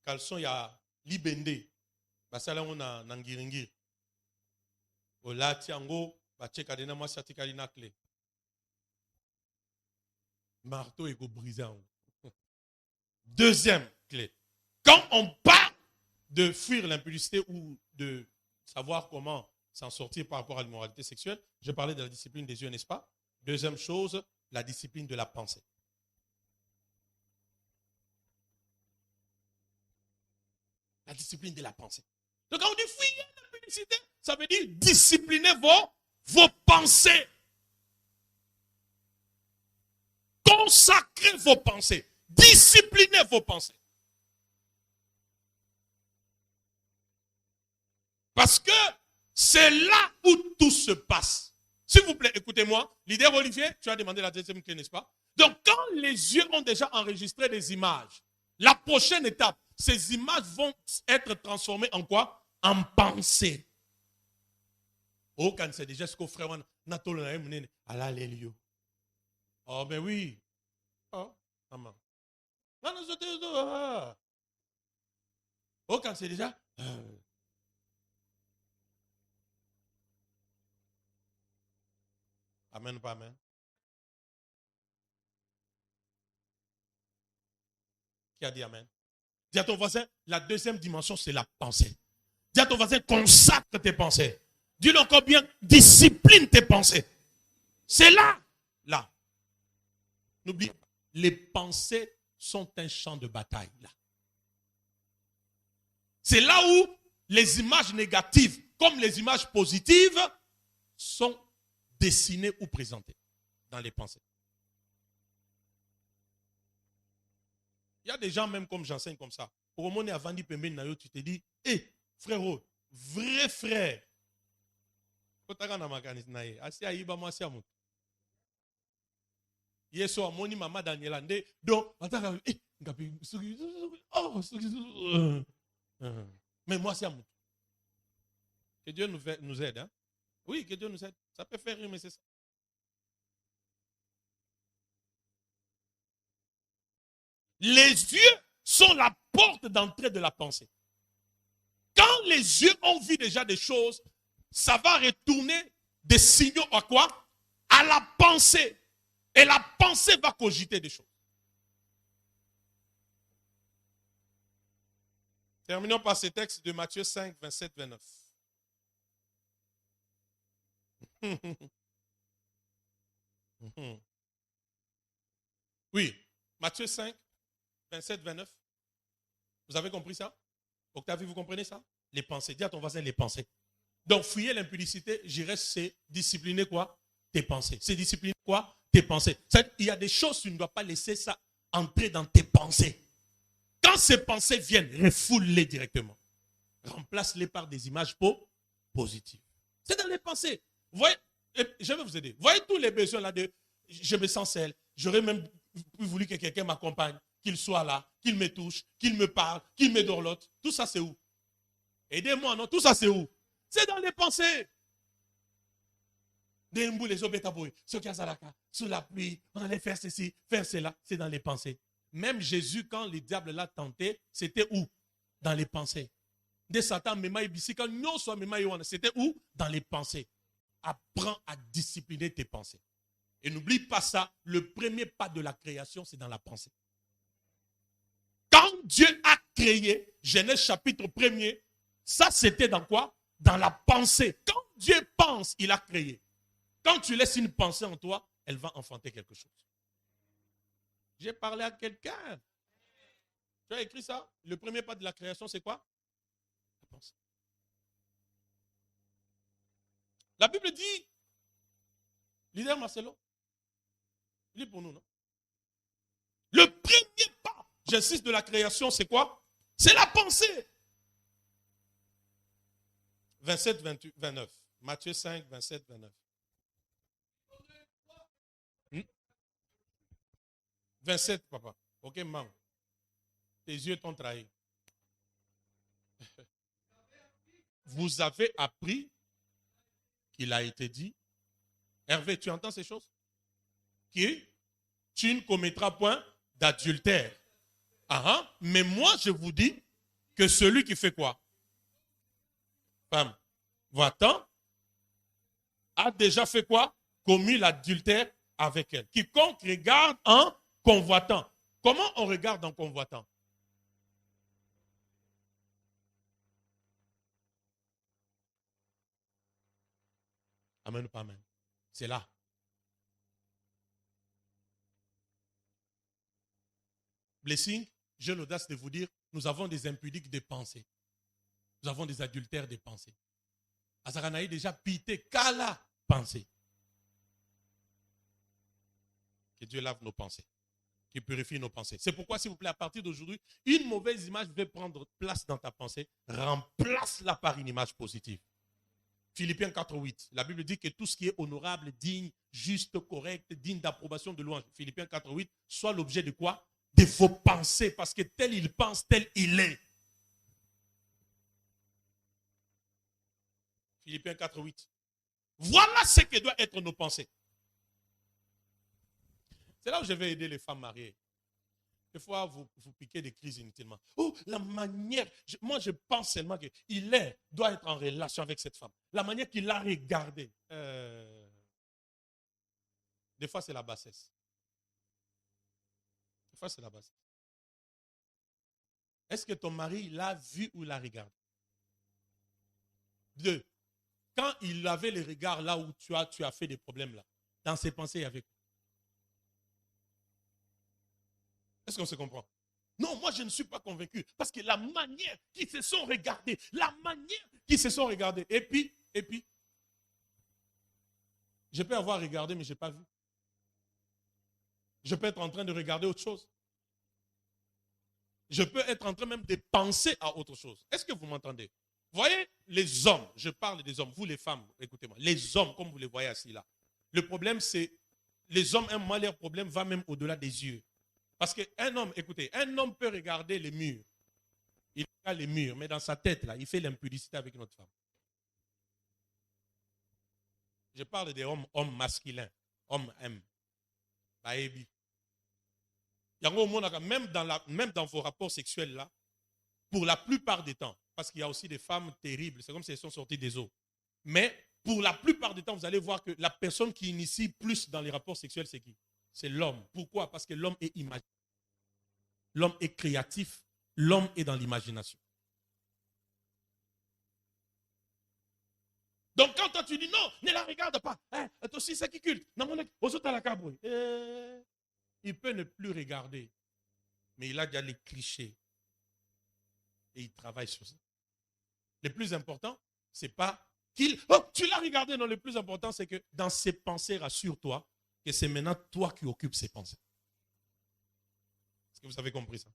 caleçon, il y a libende. Basala on a nangiringir. Ola tiango, bacheka dena moi satikali na clé. Marteau et go brisé en haut. Deuxième clé. Quand on parle de fuir l'impudicité ou de savoir comment s'en sortir par rapport à l'immoralité sexuelle, je parlais de la discipline des yeux, n'est-ce pas? Deuxième chose, la discipline de la pensée. La discipline de la pensée. Donc quand on dit fuir l'impudicité, ça veut dire discipliner vos pensées. Consacrez vos pensées. Disciplinez vos pensées. Parce que C'est là où tout se passe. S'il vous plaît, écoutez-moi. Leader Olivier, tu as demandé la deuxième clé, n'est-ce pas? Donc, quand les yeux ont déjà enregistré des images, la prochaine étape, ces images vont être transformées en quoi? En pensée. Oh, quand c'est déjà ce qu'on ferait, oh, ben oui. Oh, maman. Oh, quand c'est déjà. Amen, pas amen. Qui a dit amen? Dis à ton voisin, la deuxième dimension, c'est la pensée. Dis à ton voisin, consacre tes pensées. Dis-le encore bien, discipline tes pensées. C'est là. Là. N'oublie pas, les pensées sont un champ de bataille. Là. C'est là où les images négatives, comme les images positives, sont dessinées ou présentées dans les pensées. Il y a des gens, même comme j'enseigne comme ça. Au moment où avant tu te dis, hé, frérot, vrai frère. Hier soir, mon maman Daniela, donc, mais moi, c'est à moi. Que Dieu nous aide. Hein? Oui, que Dieu nous aide. Ça peut faire rire, mais c'est ça. Les yeux sont la porte d'entrée de la pensée. Quand les yeux ont vu déjà des choses, ça va retourner des signaux à quoi? À la pensée. Et la pensée va cogiter des choses. Terminons par ce texte de Matthieu 5, 27, 29. Oui, Matthieu 5, 27, 29. Vous avez compris ça? Octavie, vous comprenez ça? Les pensées. Dis à ton voisin les pensées. Donc, fuyer l'impudicité, j'irais, c'est discipliner quoi? Tes pensées. C'est discipliner quoi? Tes pensées. Il y a des choses, tu ne dois pas laisser ça entrer dans tes pensées. Quand ces pensées viennent, refoule-les directement. Remplace-les par des images positives. C'est dans les pensées. Vous voyez, je vais vous aider. Vous voyez tous les besoins là de je me sens seul. J'aurais même voulu que quelqu'un m'accompagne, qu'il soit là, qu'il me touche, qu'il me parle, qu'il me dorlote. Tout ça, c'est où? Aidez-moi, non? Tout ça, c'est où? C'est dans les pensées. Sous la pluie, on allait faire ceci, faire cela. C'est dans les pensées. Même Jésus, quand le diable l'a tenté, c'était où? Dans les pensées. De Satan, c'était où? Dans les pensées. Apprends à discipliner tes pensées. Et n'oublie pas ça, le premier pas de la création, c'est dans la pensée. Quand Dieu a créé, Genèse chapitre 1er, ça c'était dans quoi? Dans la pensée. Quand Dieu pense, il a créé. Quand tu laisses une pensée en toi, elle va enfanter quelque chose. J'ai parlé à quelqu'un. Tu as écrit ça? Le premier pas de la création, c'est quoi? La pensée. La Bible dit, leader Marcelo, lis pour nous, non? Le premier pas, j'insiste, de la création, c'est quoi? C'est la pensée. 27, 28, 29. Matthieu 5, 27, 29. 27, papa. Ok, maman. Tes yeux t'ont trahi. Vous avez appris qu'il a été dit. Hervé, tu entends ces choses? Que tu ne commettras point d'adultère. Mais moi, je vous dis que celui qui fait quoi? Femme, va-t'en, a déjà fait quoi? Commis l'adultère avec elle. Quiconque regarde en convoitant. Comment on regarde en convoitant? Amen ou pas amen? C'est là. Blessing, j'ai l'audace de vous dire, nous avons des impudiques de pensée. Nous avons des adultères de pensée. Azaranaï déjà pité qu'à la pensée. Que Dieu lave nos pensées. Qu'il purifie nos pensées. C'est pourquoi, s'il vous plaît, à partir d'aujourd'hui, une mauvaise image va prendre place dans ta pensée. Remplace-la par une image positive. Philippiens 4.8. La Bible dit que tout ce qui est honorable, digne, juste, correct, digne d'approbation, de louange. Philippiens 4.8, soit l'objet de quoi? De vos pensées, parce que tel il pense, tel il est. Philippiens 4.8. Voilà ce que doivent être nos pensées. C'est là où je vais aider les femmes mariées. Des fois, vous piquez des crises inutilement. Oh, la manière, moi je pense seulement qu'il doit être en relation avec cette femme. La manière qu'il a regardé. Des fois, c'est la bassesse. Des fois, c'est la bassesse. Est-ce que ton mari l'a vu ou l'a regardé? 2. Quand il avait les regards là où tu as fait des problèmes là, dans ses pensées, il y avait quoi? Est-ce qu'on se comprend? Non, moi je ne suis pas convaincu. Parce que la manière qu'ils se sont regardés, Et puis, je peux avoir regardé, mais je n'ai pas vu. Je peux être en train de regarder autre chose. Je peux être en train même de penser à autre chose. Est-ce que vous m'entendez? Voyez, les hommes, je parle des hommes, vous les femmes, écoutez-moi, les hommes, comme vous les voyez assis là, le problème c'est, les hommes, un moment, leur problème va même au-delà des yeux. Parce qu'un homme, écoutez, un homme peut regarder les murs. Il regarde les murs, mais dans sa tête, là, il fait l'impudicité avec notre femme. Je parle des hommes masculins, hommes M. Baébi. Même dans vos rapports sexuels, là, pour la plupart des temps, parce qu'il y a aussi des femmes terribles, c'est comme si elles sont sorties des eaux. Mais pour la plupart des temps, vous allez voir que la personne qui initie plus dans les rapports sexuels, c'est qui? C'est l'homme. Pourquoi? Parce que l'homme est imaginatif. L'homme est créatif. L'homme est dans l'imagination. Donc quand toi tu dis non, ne la regarde pas. Hein, toi aussi c'est qui culte. Il peut ne plus regarder. Mais il a déjà les clichés. Et il travaille sur ça. Le plus important, c'est pas qu'il... Oh, tu l'as regardé. Non, le plus important, c'est que dans ses pensées, rassure-toi que c'est maintenant toi qui occupes ses pensées. Est-ce que vous avez compris ça?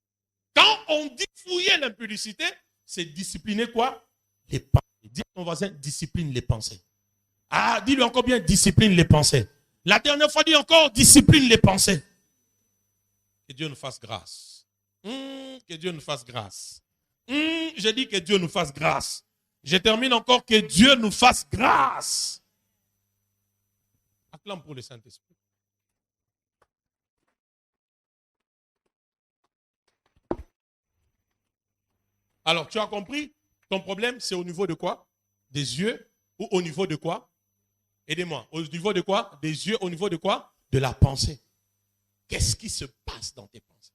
Quand on dit fouiller l'impudicité, c'est discipliner quoi? Les pensées. Dis à ton voisin, discipline les pensées. Ah, dis-lui encore bien, discipline les pensées. La dernière fois, dis encore, discipline les pensées. Que Dieu nous fasse grâce. Que Dieu nous fasse grâce. Je dis que Dieu nous fasse grâce. Je termine encore, que Dieu nous fasse grâce. Acclame pour le Saint-Esprit. Alors, tu as compris? Ton problème, c'est au niveau de quoi? Des yeux ou au niveau de quoi? Aidez-moi. Au niveau de quoi? Des yeux, au niveau de quoi? De la pensée. Qu'est-ce qui se passe dans tes pensées?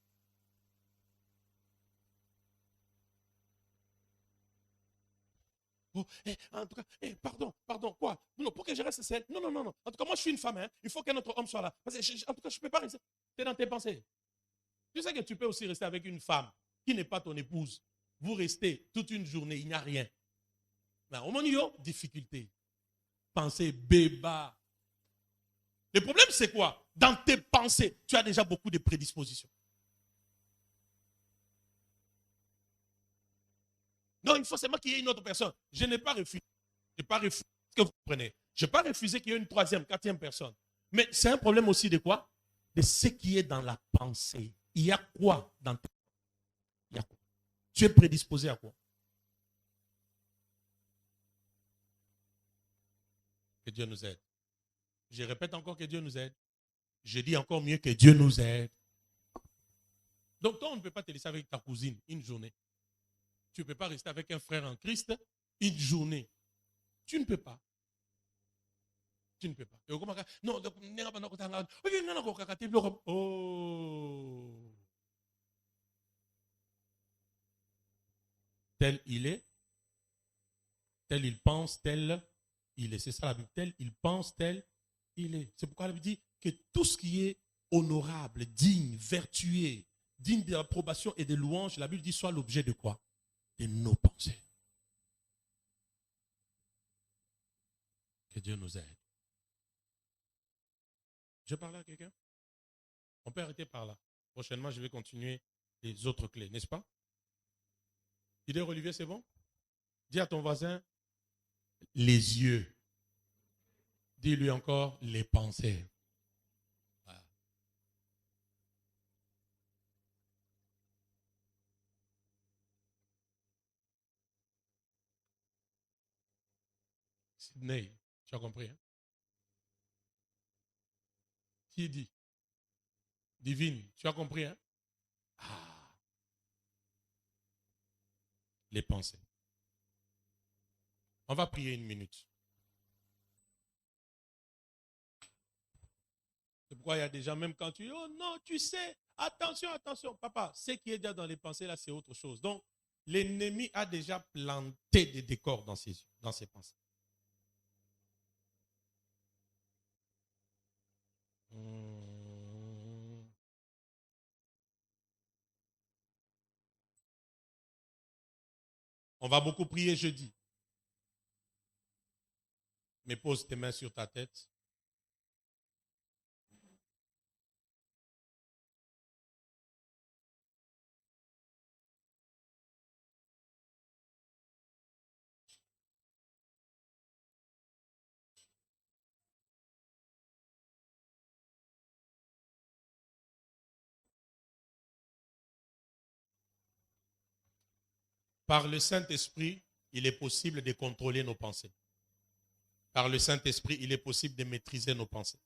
Oh, en tout cas, pardon, quoi? Non, pour que je reste seul. Non. En tout cas, moi, je suis une femme. Hein. Il faut qu'un autre homme soit là. Parce que en tout cas, je ne peux pas rester. Tu es dans tes pensées. Tu sais que tu peux aussi rester avec une femme qui n'est pas ton épouse. Vous restez toute une journée, il n'y a rien. Mais au moment difficulté. Pensée, béba. Le problème, c'est quoi? Dans tes pensées, tu as déjà beaucoup de prédispositions. Non, il faut seulement qu'il y ait une autre personne. Je n'ai pas refusé. Je n'ai pas refusé. Est-ce que vous comprenez? Je n'ai pas refusé qu'il y ait une troisième, quatrième personne. Mais c'est un problème aussi de quoi? De ce qui est dans la pensée. Il y a quoi dans ta pensée? Il y a quoi? Tu es prédisposé à quoi? Que Dieu nous aide. Je répète encore que Dieu nous aide. Je dis encore mieux que Dieu nous aide. Donc toi, on ne peut pas te laisser avec ta cousine une journée. Tu ne peux pas rester avec un frère en Christ une journée. Tu ne peux pas. Tu ne peux pas. Non, oh. Tel il est, tel il pense, tel il est. C'est ça la Bible. Tel il pense, tel il est. C'est pourquoi la Bible dit que tout ce qui est honorable, digne, vertueux, digne d'approbation et de louange, la Bible dit soit l'objet de quoi? De nos pensées. Que Dieu nous aide. Je parle à quelqu'un? On peut arrêter par là. Prochainement, je vais continuer les autres clés, n'est-ce pas? Idée Olivier, c'est bon? Dis à ton voisin, les yeux. Dis-lui encore les pensées. Voilà. Sydney, tu as compris, hein? Qui dit? Divine, tu as compris, hein? Ah, les pensées. On va prier une minute. C'est pourquoi il y a des gens, même quand tu dis, oh non, tu sais, attention, attention. Papa, ce qui est déjà dans les pensées, là, c'est autre chose. Donc, l'ennemi a déjà planté des décors dans ses yeux, dans ses pensées. On va beaucoup prier jeudi. Mais pose tes mains sur ta tête. Par le Saint-Esprit, il est possible de contrôler nos pensées. Par le Saint-Esprit, il est possible de maîtriser nos pensées.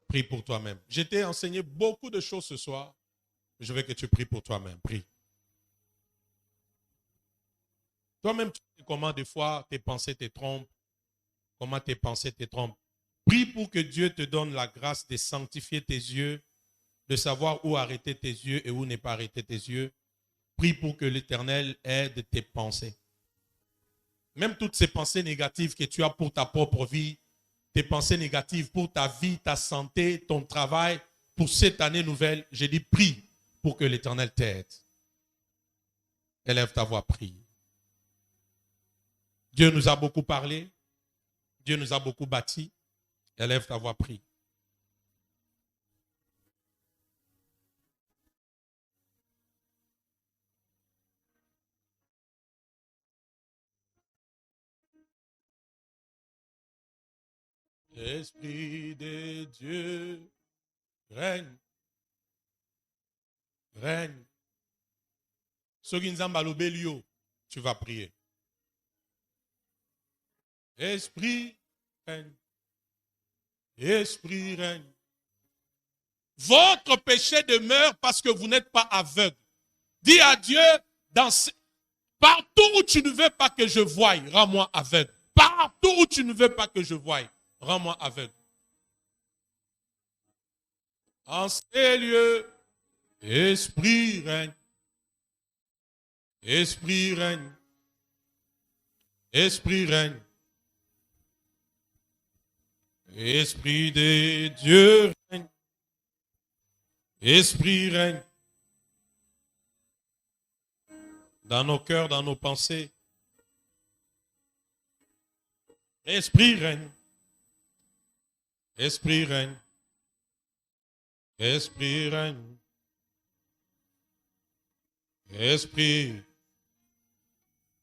Prie pour toi-même. Je t'ai enseigné beaucoup de choses ce soir. Je veux que tu pries pour toi-même. Prie. Toi-même, tu sais comment des fois tes pensées te trompent. Comment tes pensées te trompent. Prie pour que Dieu te donne la grâce de sanctifier tes yeux, de savoir où arrêter tes yeux et où ne pas arrêter tes yeux. Prie pour que l'Éternel aide tes pensées. Même toutes ces pensées négatives que tu as pour ta propre vie, tes pensées négatives pour ta vie, ta santé, ton travail, pour cette année nouvelle, j'ai dit prie pour que l'Éternel t'aide. Élève ta voix, prie. Dieu nous a beaucoup parlé. Dieu nous a beaucoup bâti. Élève ta voix, prie. Esprit de Dieu, règne. Règne. Tu vas prier. Esprit règne. Esprit règne. Votre péché demeure parce que vous n'êtes pas aveugle. Dis à Dieu, partout où tu ne veux pas que je voie, rends-moi aveugle. Partout où tu ne veux pas que je voie, rends-moi aveugle. En ces lieux, Esprit règne. Esprit règne. Esprit règne. Esprit de Dieu règne. Esprit règne. Dans nos cœurs, dans nos pensées. Esprit règne. Esprit règne. Esprit règne. Esprit.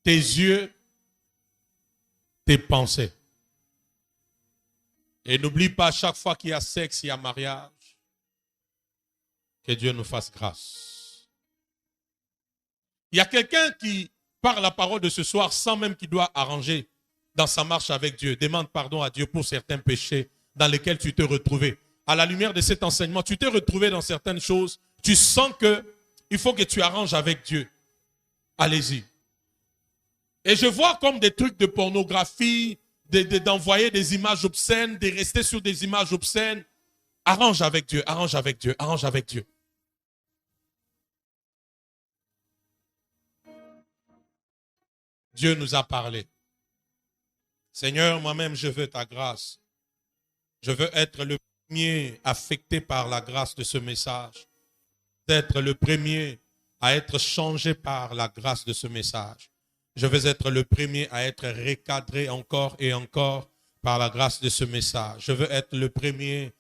Tes yeux, tes pensées. Et n'oublie pas, chaque fois qu'il y a sexe, il y a mariage, que Dieu nous fasse grâce. Il y a quelqu'un qui, par la parole de ce soir, sans même qu'il doit arranger dans sa marche avec Dieu, demande pardon à Dieu pour certains péchés dans lesquels tu t'es retrouvé. À la lumière de cet enseignement, tu t'es retrouvé dans certaines choses, tu sens qu'il faut que tu arranges avec Dieu. Allez-y. Et je vois comme des trucs de pornographie, d'envoyer des images obscènes, de rester sur des images obscènes. Arrange avec Dieu, arrange avec Dieu, arrange avec Dieu. Dieu nous a parlé. Seigneur, moi-même, je veux ta grâce. Je veux être le premier affecté par la grâce de ce message. D'être le premier à être changé par la grâce de ce message. Je veux être le premier à être recadré encore et encore par la grâce de ce message. Je veux être le premier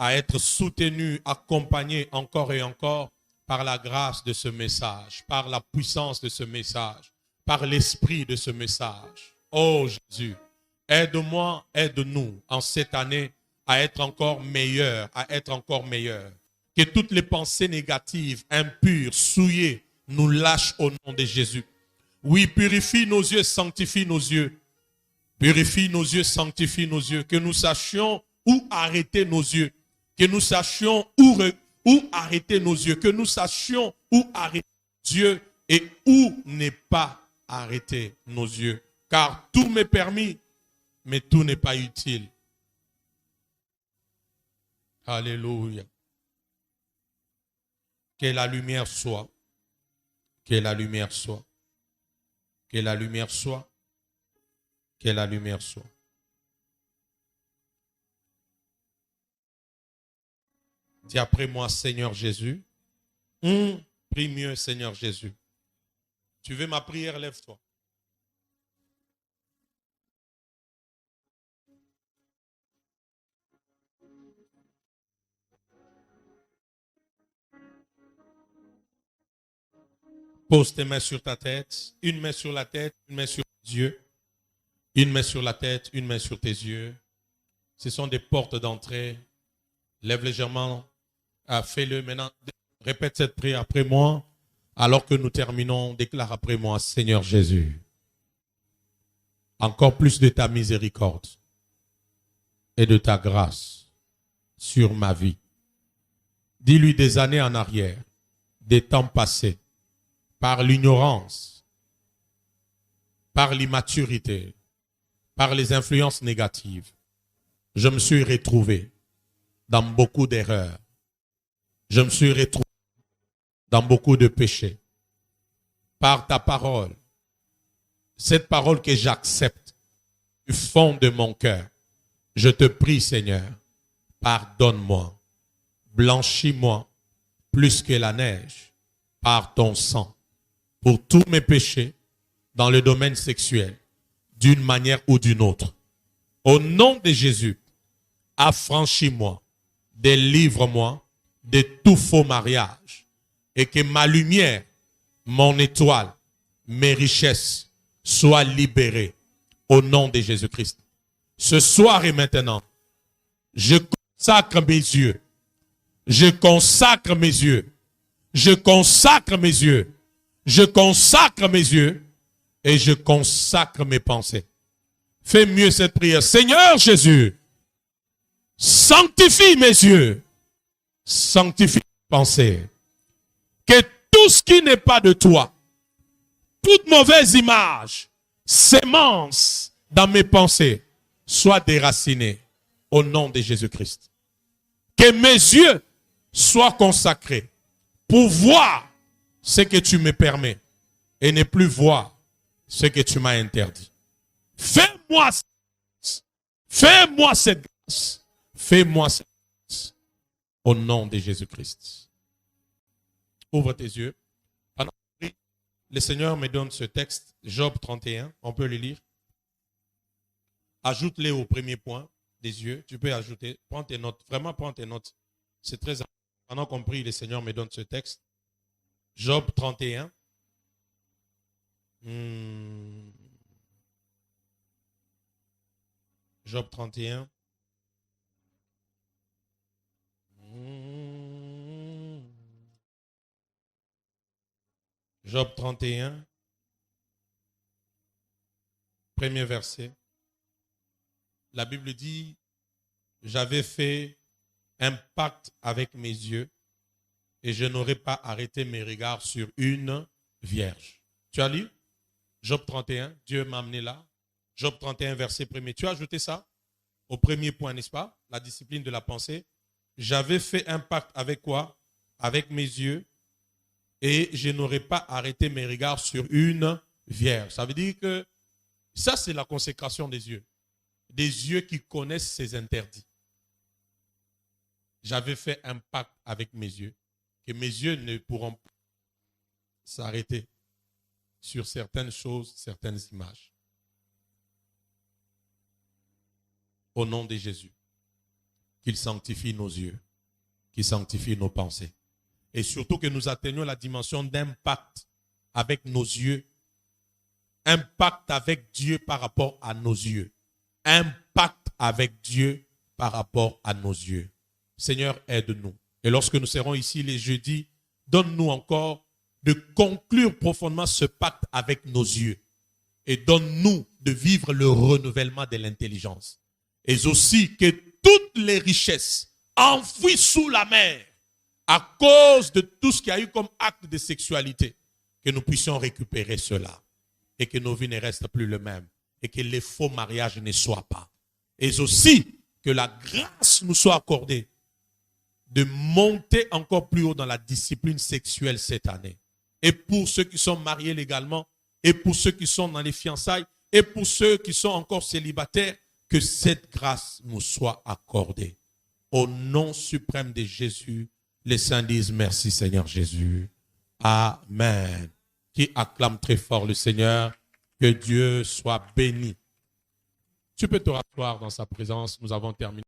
à être soutenu, accompagné encore et encore par la grâce de ce message, par la puissance de ce message, par l'esprit de ce message. Oh Jésus, aide-moi, aide-nous en cette année à être encore meilleurs, à être encore meilleurs. Que toutes les pensées négatives, impures, souillées, nous lâchent au nom de Jésus. Oui, purifie nos yeux, sanctifie nos yeux. Purifie nos yeux, sanctifie nos yeux. Que nous sachions où arrêter nos yeux. Que nous sachions où arrêter nos yeux. Que nous sachions où arrêter nos yeux et où n'est pas arrêter nos yeux. Car tout m'est permis, mais tout n'est pas utile. Alléluia. Que la lumière soit. Que la lumière soit. Que la lumière soit. Que la lumière soit. Dis après moi, Seigneur Jésus. Prie mieux, Seigneur Jésus. Tu veux ma prière, lève-toi. Pose tes mains sur ta tête. Une main sur la tête, une main sur tes yeux. Une main sur la tête, une main sur tes yeux. Ce sont des portes d'entrée. Lève légèrement. Fais-le maintenant. Répète cette prière après moi. Alors que nous terminons, déclare après moi, Seigneur Jésus, encore plus de ta miséricorde et de ta grâce sur ma vie. Dis-lui des années en arrière, des temps passés, par l'ignorance, par l'immaturité, par les influences négatives, je me suis retrouvé dans beaucoup d'erreurs. Je me suis retrouvé dans beaucoup de péchés. Par ta parole, cette parole que j'accepte du fond de mon cœur, je te prie, Seigneur, pardonne-moi, blanchis-moi plus que la neige par ton sang pour tous mes péchés dans le domaine sexuel, d'une manière ou d'une autre. Au nom de Jésus, affranchis-moi, délivre-moi de tout faux mariage et que ma lumière, mon étoile, mes richesses soient libérées au nom de Jésus-Christ. Ce soir et maintenant, je consacre mes yeux, je consacre mes yeux, je consacre mes yeux, je consacre mes yeux et je consacre mes pensées. Fais mieux cette prière. Seigneur Jésus, sanctifie mes yeux, sanctifie mes pensées. Que tout ce qui n'est pas de toi, toute mauvaise image, sémence dans mes pensées, soit déracinée au nom de Jésus-Christ. Que mes yeux soient consacrés pour voir ce que tu me permets et ne plus voir ce que tu m'as interdit. Fais-moi cette grâce. Fais-moi cette grâce. Fais-moi cette grâce. Au nom de Jésus-Christ. Ouvre tes yeux. Pendant que le Seigneur me donne ce texte, Job 31, on peut le lire. Ajoute-les au premier point des yeux. Tu peux ajouter. Prends tes notes. Vraiment, prends tes notes. C'est très important. Pendant qu'on prie, le Seigneur me donne ce texte. Job 31. Job 31. Job 31. Premier verset. La Bible dit, j'avais fait un pacte avec mes yeux et je n'aurais pas arrêté mes regards sur une vierge. Tu as lu? Job 31, Dieu m'a amené là. Job 31, verset 1er. Tu as ajouté ça au premier point, n'est-ce pas? La discipline de la pensée. J'avais fait un pacte avec quoi? Avec mes yeux et je n'aurais pas arrêté mes regards sur une vierge. Ça veut dire que ça, c'est la consécration des yeux. Des yeux qui connaissent ses interdits. J'avais fait un pacte avec mes yeux, que mes yeux ne pourront pas s'arrêter sur certaines choses, certaines images. Au nom de Jésus. qu'il sanctifie nos yeux, qu'il sanctifie nos pensées. Et surtout que nous atteignions la dimension d'impact avec nos yeux, impact avec Dieu par rapport à nos yeux, impact avec Dieu par rapport à nos yeux. Seigneur, aide-nous. Et lorsque nous serons ici les jeudis, donne-nous encore de conclure profondément ce pacte avec nos yeux. Et donne-nous de vivre le renouvellement de l'intelligence. Et aussi que toutes les richesses enfouies sous la mer, à cause de tout ce qu'il y a eu comme acte de sexualité, que nous puissions récupérer cela. Et que nos vies ne restent plus les mêmes. Et que les faux mariages ne soient pas. Et aussi que la grâce nous soit accordée de monter encore plus haut dans la discipline sexuelle cette année. Et pour ceux qui sont mariés légalement, et pour ceux qui sont dans les fiançailles, et pour ceux qui sont encore célibataires, que cette grâce nous soit accordée. Au nom suprême de Jésus, les saints disent merci Seigneur Jésus. Amen. Qui acclame très fort le Seigneur, que Dieu soit béni. Tu peux te rasseoir dans sa présence, nous avons terminé.